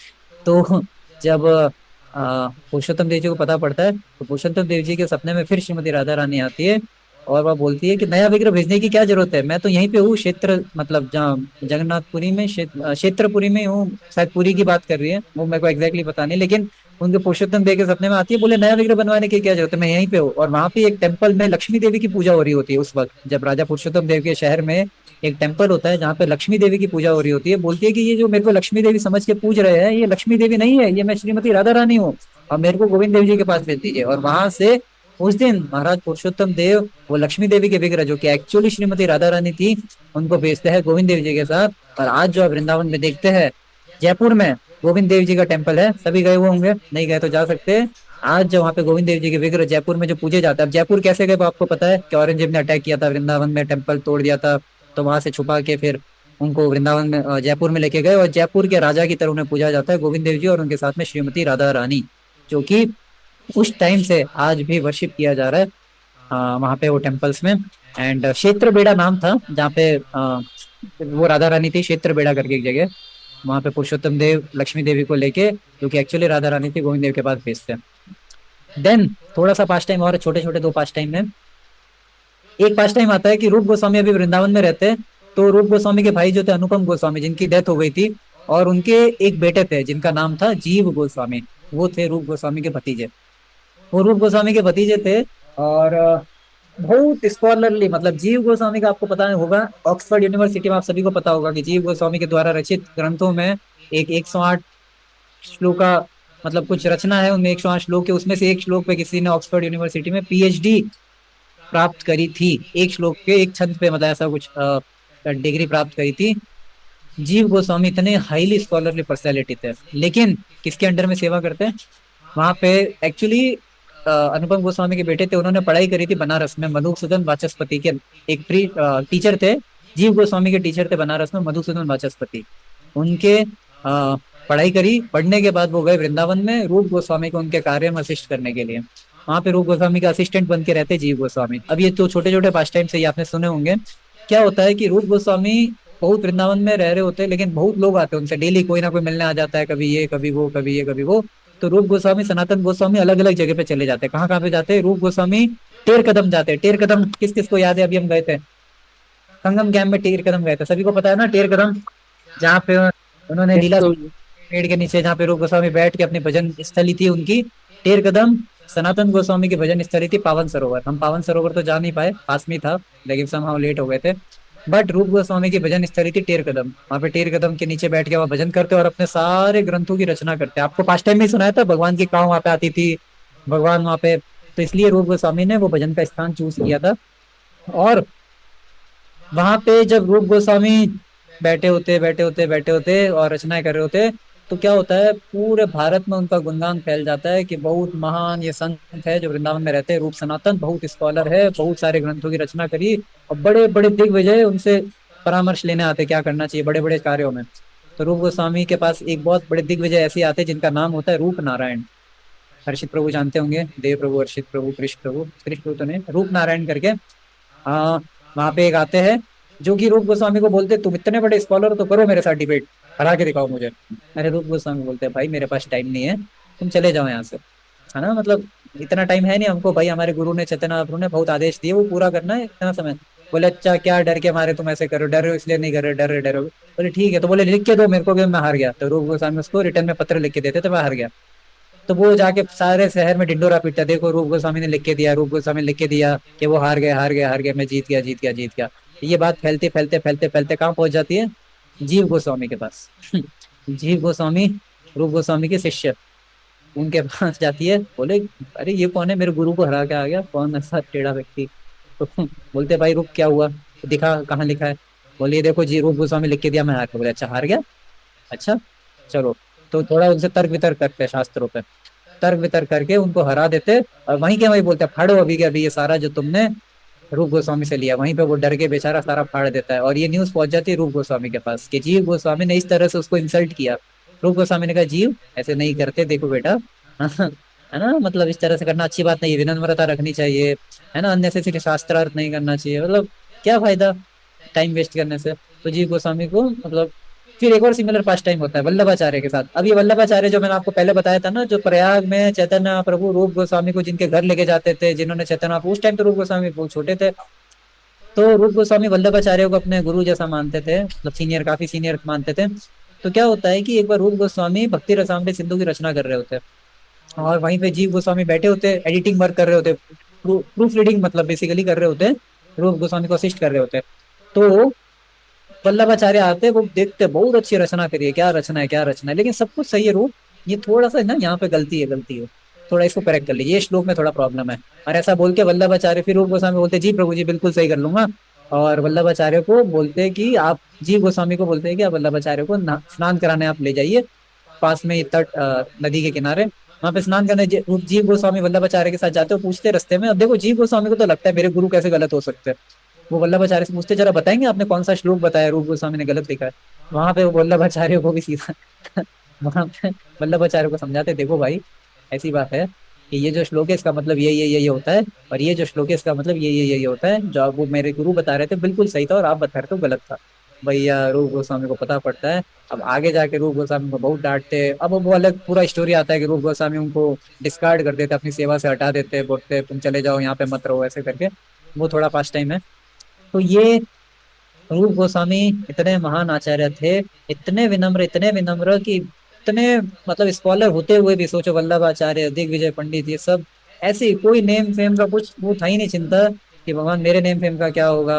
तो जब पुरुषोत्तम देव जी को पता पड़ता है, तो पुरुषोत्तम देव जी के सपने में फिर श्रीमती राधा रानी आती है और वह बोलती है कि नया विग्रह भेजने की क्या जरूरत है, मैं तो यहीं पे हूँ, क्षेत्र मतलब जहाँ जगन्नाथपुरी में, क्षेत्रपुरी में हूँ, शायद पुरी की बात कर रही है वो, मेरे को एग्जैक्टली पता नहीं, लेकिन उनके पुरुषोत्तम देव के सपने में आती है, बोले नया विग्रह बनवाने की क्या जरूरत है, मैं यहीं पे हूँ। और वहां पे एक टेम्पल में लक्ष्मी देवी की पूजा हो रही होती है उस वक्त, जब राजा पुरुषोत्तम देव के शहर में एक टेम्पल होता है जहाँ पे लक्ष्मी देवी की पूजा हो रही होती है। बोलती है कि ये जो मेरे को लक्ष्मी देवी समझ के पूज रहे हैं, ये लक्ष्मी देवी नहीं है, ये मैं श्रीमती राधा रानी हूँ, और मेरे को गोविंद देव जी के पास भेज दीजिए। और वहां से उस दिन महाराज पुरुषोत्तम देव वो लक्ष्मी देवी के विग्रह, जो कि एक्चुअली श्रीमती राधा रानी थी, उनको भेजते हैं गोविंद देव जी के साथ। और आज जो आप वृंदावन में देखते हैं, जयपुर में गोविंद देव जी का टेम्पल है, सभी गए हुए होंगे, नहीं गए तो जा सकते हैं। आज जो वहाँ पे गोविंद देव जी के विग्रह जयपुर में जो पूजे जाते हैं, अब जयपुर कैसे गए वो आपको पता है कि औरंगजेब ने अटैक किया था वृंदावन में, टेम्पल तोड़ दिया था, तो वहां से छुपा के फिर उनको वृंदावन में, जयपुर में लेके गए, और जयपुर के राजा की तरह उन्हें पूजा जाता है गोविंद देव जी, और उनके साथ में श्रीमती राधा रानी, जो कि उस टाइम से आज भी वर्शिप किया जा रहा है वहां पे वो टेम्पल्स में। एंड क्षेत्र बेड़ा नाम था जहाँ पे वो राधा रानी थी, क्षेत्र बेड़ा करके एक जगह, वहां पे पुरुषोत्तम देव लक्ष्मी देवी को लेके, जो कि एक्चुअली राधा रानी थी, गोविंद देव के पास भेजते हैं। देन थोड़ा सा पास टाइम और, छोटे छोटे 2 पास टाइम में एक पास टाइम आता है कि रूप गोस्वामी अभी वृंदावन में रहते हैं, तो रूप गोस्वामी के भाई जो थे अनुपम गोस्वामी, जिनकी डेथ हो गई थी, और उनके एक बेटे थे जिनका नाम था जीव गोस्वामी, वो थे रूप गोस्वामी के भतीजे। वो रूप गोस्वामी के भतीजे थे और बहुत स्कॉलरली, मतलब जीव गोस्वामी का आपको पता होगा, ऑक्सफोर्ड यूनिवर्सिटी में आप सभी को पता होगा कि जीव गोस्वामी के द्वारा रचित ग्रंथों में एक 108 श्लोक का मतलब कुछ रचना है, उनमें 108 श्लोक है, उसमें से एक श्लोक पे किसी ने ऑक्सफोर्ड यूनिवर्सिटी में पीएचडी प्राप्त करी थी, एक श्लोक के एक छंद पे, मतलब ऐसा कुछ डिग्री प्राप्त करी थी। जीव गोस्वामी इतने हाईली स्कॉलरली पर्सनैलिटी थे, लेकिन किसके अंडर में सेवा करते हैं वहां पे? एक्चुअली अनुपम गोस्वामी के बेटे थे, उन्होंने पढ़ाई करी थी बनारस में, मधुसूदन वाचस्पति के एक प्री टीचर थे, जीव गोस्वामी के टीचर थे बनारस में, मधुसूदन वाचस्पति। उनके पढ़ाई करी, पढ़ने के बाद वो गए वृंदावन में रूप गोस्वामी को उनके कार्य में असिस्ट करने के लिए, वहां पे रूप गोस्वामी का असिस्टेंट बन के रहते जीव गोस्वामी। अब ये तो छोटे छोटे पास टाइम से ही आपने सुने होंगे। क्या होता है कि रूप गोस्वामी बहुत वृंदावन में रह रहे होते हैं, लेकिन बहुत लोग आते हैं उनसे, डेली कोई ना कोई मिलने आ जाता है, कभी ये कभी वो, कभी ये कभी वो। तो रूप गोस्वामी सनातन गोस्वामी अलग अलग जगह पे चले जाते हैं। कहाँ कहाँ पे जाते हैं? रूप गोस्वामी टेर कदम जाते हैं। टेर कदम किस किस को याद है? अभी हम गए थे संगम कैंप में, टेर कदम गए थे, सभी को पता है ना टेर कदम, जहाँ पे उन्होंने लीला पेड़ के नीचे, जहाँ पे रूप गोस्वामी बैठ के अपनी भजन स्थली थी उनकी, टेर कदम सनातन गोस्वामी की भजन स्थली थी। पावन सरोवर, हम पावन सरोवर तो जा नहीं पाए, पास में था, लेकिन हम लेट हो गए थे, बट रूप गोस्वामी की भजन स्थली थी टेर कदम। वहाँ पे टेर कदम के नीचे बैठ के वहाँ भजन करते और अपने सारे ग्रंथों की रचना करते। आपको पास टाइम में सुनाया था भगवान की काव वहाँ पे आती थी, भगवान वहाँ पे तो इसलिए रूप गोस्वामी ने वो भजन का स्थान चूज किया था। और वहां पे जब रूप गोस्वामी बैठे होते और रचनाएं कर रहे होते, तो क्या होता है, पूरे भारत में उनका गुणगान फैल जाता है कि बहुत महान ये संत है जो वृंदावन में रहते हैं, रूप सनातन, बहुत स्कॉलर है, बहुत सारे ग्रंथों की रचना करी, और बड़े बड़े दिग्विजय उनसे परामर्श लेने आते क्या करना चाहिए बड़े बड़े कार्यों में। तो रूप गोस्वामी के पास एक बहुत बड़े दिग्विजय ऐसे आते हैं जिनका नाम होता है रूप नारायण। हर्षित प्रभु जानते होंगे, देव प्रभु, हर्षित प्रभु, कृष्ण प्रभु तो नहीं, रूप नारायण करके। हाँ, वहां पे एक आते हैं जो कि रूप गोस्वामी को बोलते, तुम इतने बड़े स्कॉलर हो तो करो मेरे साथ डिबेट, हरा के दिखाओ मुझे। अरे रूप गोस्वामी बोलते हैं, भाई मेरे पास टाइम नहीं है, तुम चले जाओ यहाँ से, है ना, मतलब इतना टाइम है नहीं हमको भाई, हमारे गुरु ने चैतन्य महाप्रभु ने बहुत आदेश दिए, वो पूरा करना है, इतना समय। बोले अच्छा क्या डर के मारे तुम ऐसे करो, डर रहे हो इसलिए नहीं कर रहे, डर रहे डरो। बोले ठीक है, तो बोले लिख के दो मेरे को कि मैं हार गया। तो रूप गोस्वामी उसको रिटर्न में पत्र लिख के देते तो मैं हार गया। तो वो जाके सारे शहर में ढिंडोरा पीटता, देखो रूप गोस्वामी ने लिख के दिया, रूप गोस्वामी ने लिख के दिया कि वो हार गए, हार गए, हार गए, मैं जीत गया, जीत गया, जीत गया। ये बात फैलते फैलते फैलते फैलते कहाँ पहुंच जाती है, जीव गोस्वामी के पास। जीव गोस्वामी रूप गोस्वामी के शिष्य, उनके पास जाती है, बोले अरे ये कौन है, मेरे गुरु को हरा के आ गया, कौन ऐसा टेढ़ा व्यक्ति। तो बोलते भाई रूप क्या हुआ, तो दिखा कहाँ लिखा है। बोले ये देखो जी रूप गोस्वामी लिख के दिया, मैं हार गया। बोले अच्छा हार गया, अच्छा चलो। तो थोड़ा उनसे तर्क वितर्क करते हैं, शास्त्रों पे तर्क वितर्क करके उनको हरा देते, और वहीं के वहीं बोलते फाड़ो अभी के अभी ये सारा जो तुमने रूप गोस्वामी से लिया। वहीं पे वो डर के बेचारा सारा फाड़ देता है, और ये न्यूज पहुंच जाती है रूप गोस्वामी के पास कि जीव गोस्वामी ने इस तरह से उसको इंसल्ट किया। रूप गोस्वामी ने कहा जीव ऐसे नहीं करते, देखो बेटा, है ना, मतलब इस तरह से करना अच्छी बात नहीं है, विनम्रता रखनी चाहिए, है ना, अननेसेसरी शास्त्रार्थ नहीं करना चाहिए, मतलब क्या फायदा टाइम वेस्ट करने से। तो जीव गोस्वामी को मतलब फिर एक और सिमिलर पास टाइम होता है वल्लभाचार्य के साथ। अब ये वल्लभाचार्य जो मैंने आपको पहले बताया था ना, जो प्रयाग में चैतन्य प्रभु रूप गोस्वामी को जिनके घर लेके जाते थे, जिन्होंने चैतन्य, उस टाइम तो रूप गोस्वामी बहुत छोटे थे, तो रूप गोस्वामी वल्लभाचार्य को अपने गुरु जैसा मानते थे, मतलब सीनियर, काफी सीनियर मानते थे। तो क्या होता है कि एक बार रूप गोस्वामी भक्ति रसामृत सिंधु की रचना कर रहे होते हैं, और वहीं पे जीव गोस्वामी बैठे होते, एडिटिंग वर्क कर रहे होते, प्रूफ रीडिंग मतलब बेसिकली कर रहे होते, रूप गोस्वामी को असिस्ट कर रहे होते। तो वल्लभाचार्य आते, वो देखते बहुत अच्छी रचना करी है, क्या रचना है, क्या रचना है, लेकिन सब कुछ सही है रूप, ये थोड़ा सा ना यहाँ पे गलती है, गलती है, थोड़ा इसको करेक्ट कर लीजिए, ये श्लोक में थोड़ा प्रॉब्लम है। और ऐसा बोल के वल्लभाचार्य फिर रूप गोस्वामी बोलते जी प्रभु जी बिल्कुल सही कर लूंगा। और वल्लभाचार्य को बोलते कि आप, जीव गोस्वामी को बोलते हैं कि आप वल्लभाचार्य को स्नान कराने आप ले जाइए, पास में तट नदी के किनारे, वहां पे स्नान करने जीव गोस्वामी वल्लभाचार्य के साथ जाते हो, पूछते रास्ते में। अब देखो जीव गोस्वामी को तो लगता है मेरे गुरु कैसे गलत हो सकते हैं, वो वल्लभाचार्य से पूछते जरा बताएंगे आपने कौन सा श्लोक बताया रूप गोस्वामी ने गलत लिखा है। वहां पे वो वल्लभाचार्य को भी सीधा वहां पे वल्लभाचार्य को समझाते, देखो भाई ऐसी बात है कि ये जो श्लोक है इसका मतलब ये होता है, और ये जो श्लोक है इसका मतलब ये होता है, जो वो मेरे गुरु बता रहे थे बिल्कुल सही था और आप बता रहे थे गलत था। भैया रूप गोस्वामी को पता पड़ता है। अब आगे जाके रूप गोस्वामी को बहुत डांटते, अब वो अलग पूरा स्टोरी आता है कि रूप गोस्वामी उनको डिस्कार्ड कर देते, अपनी सेवा से हटा देते, बोलते तुम चले जाओ यहाँ पे मत रहो, ऐसे करके। वो थोड़ा पास टाइम है। तो ये रूप गोस्वामी इतने महान आचार्य थे, इतने विनम्र कि इतने मतलब स्कॉलर होते हुए भी, सोचो वल्लभाचार्य, दिग्विजय पंडित, ये सब ऐसे कोई नेम फेम का कुछ वो था ही नहीं चिंता कि भगवान मेरे नेम फेम का क्या होगा,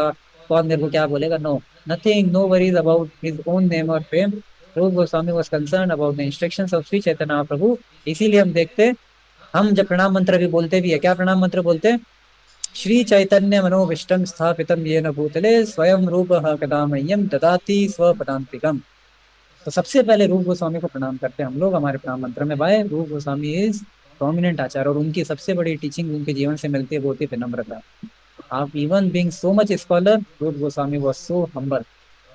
कौन मेरे को क्या बोलेगा, no nothing, no worries about his own name और fame. Rupa Goswami was concern about the instructions of Shri Chaitanya Prabhu. इसीलिए हम देखते, हम जब प्रणाम मंत्र भी बोलते भी है, क्या प्रणाम मंत्र बोलते हैं, श्री चैतन्य मनोविष्टम स्थापितम येन भूतले स्वयं रूप कदा मह्यम ददाति स्वपदान्तिकम। तो सबसे पहले रूप गोस्वामी को प्रणाम करते हैं हम लोग हमारे प्रणाम मंत्र में। भाई रूप गोस्वामी इज प्रोमिनेंट आचार्य, और उनकी सबसे बड़ी टीचिंग उनके जीवन से मिलती है, वो होती है विनम्रता। आप even being so much scholar, रूप गोस्वामी वाज सो हम्बल।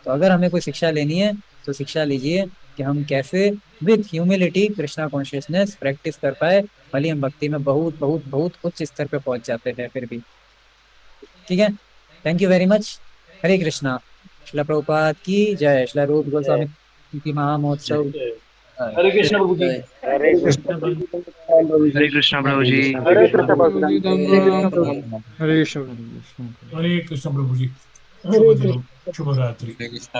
तो अगर हमें कोई शिक्षा लेनी है तो शिक्षा लीजिए कि हम कैसे with humility Krishna consciousness practice कर पाए, भले हम भक्ति में बहुत बहुत बहुत उच्च स्तर पे पहुंच जाते हैं फिर भी। ठीक है, थैंक यू वेरी मच। हरे कृष्णा। श्रील प्रभुपाद की जय। श्रील रूप गोस्वामी की महामहोत्सव। हरे कृष्ण प्रभु जी। हरे कृष्ण हरे कृष्ण प्रभु जी। हरे कृष्ण प्रभु जी। हरे कृष्ण। हरे कृष्ण प्रभु जी। शुभ दिनों, शुभ रात्रि। कृष्ण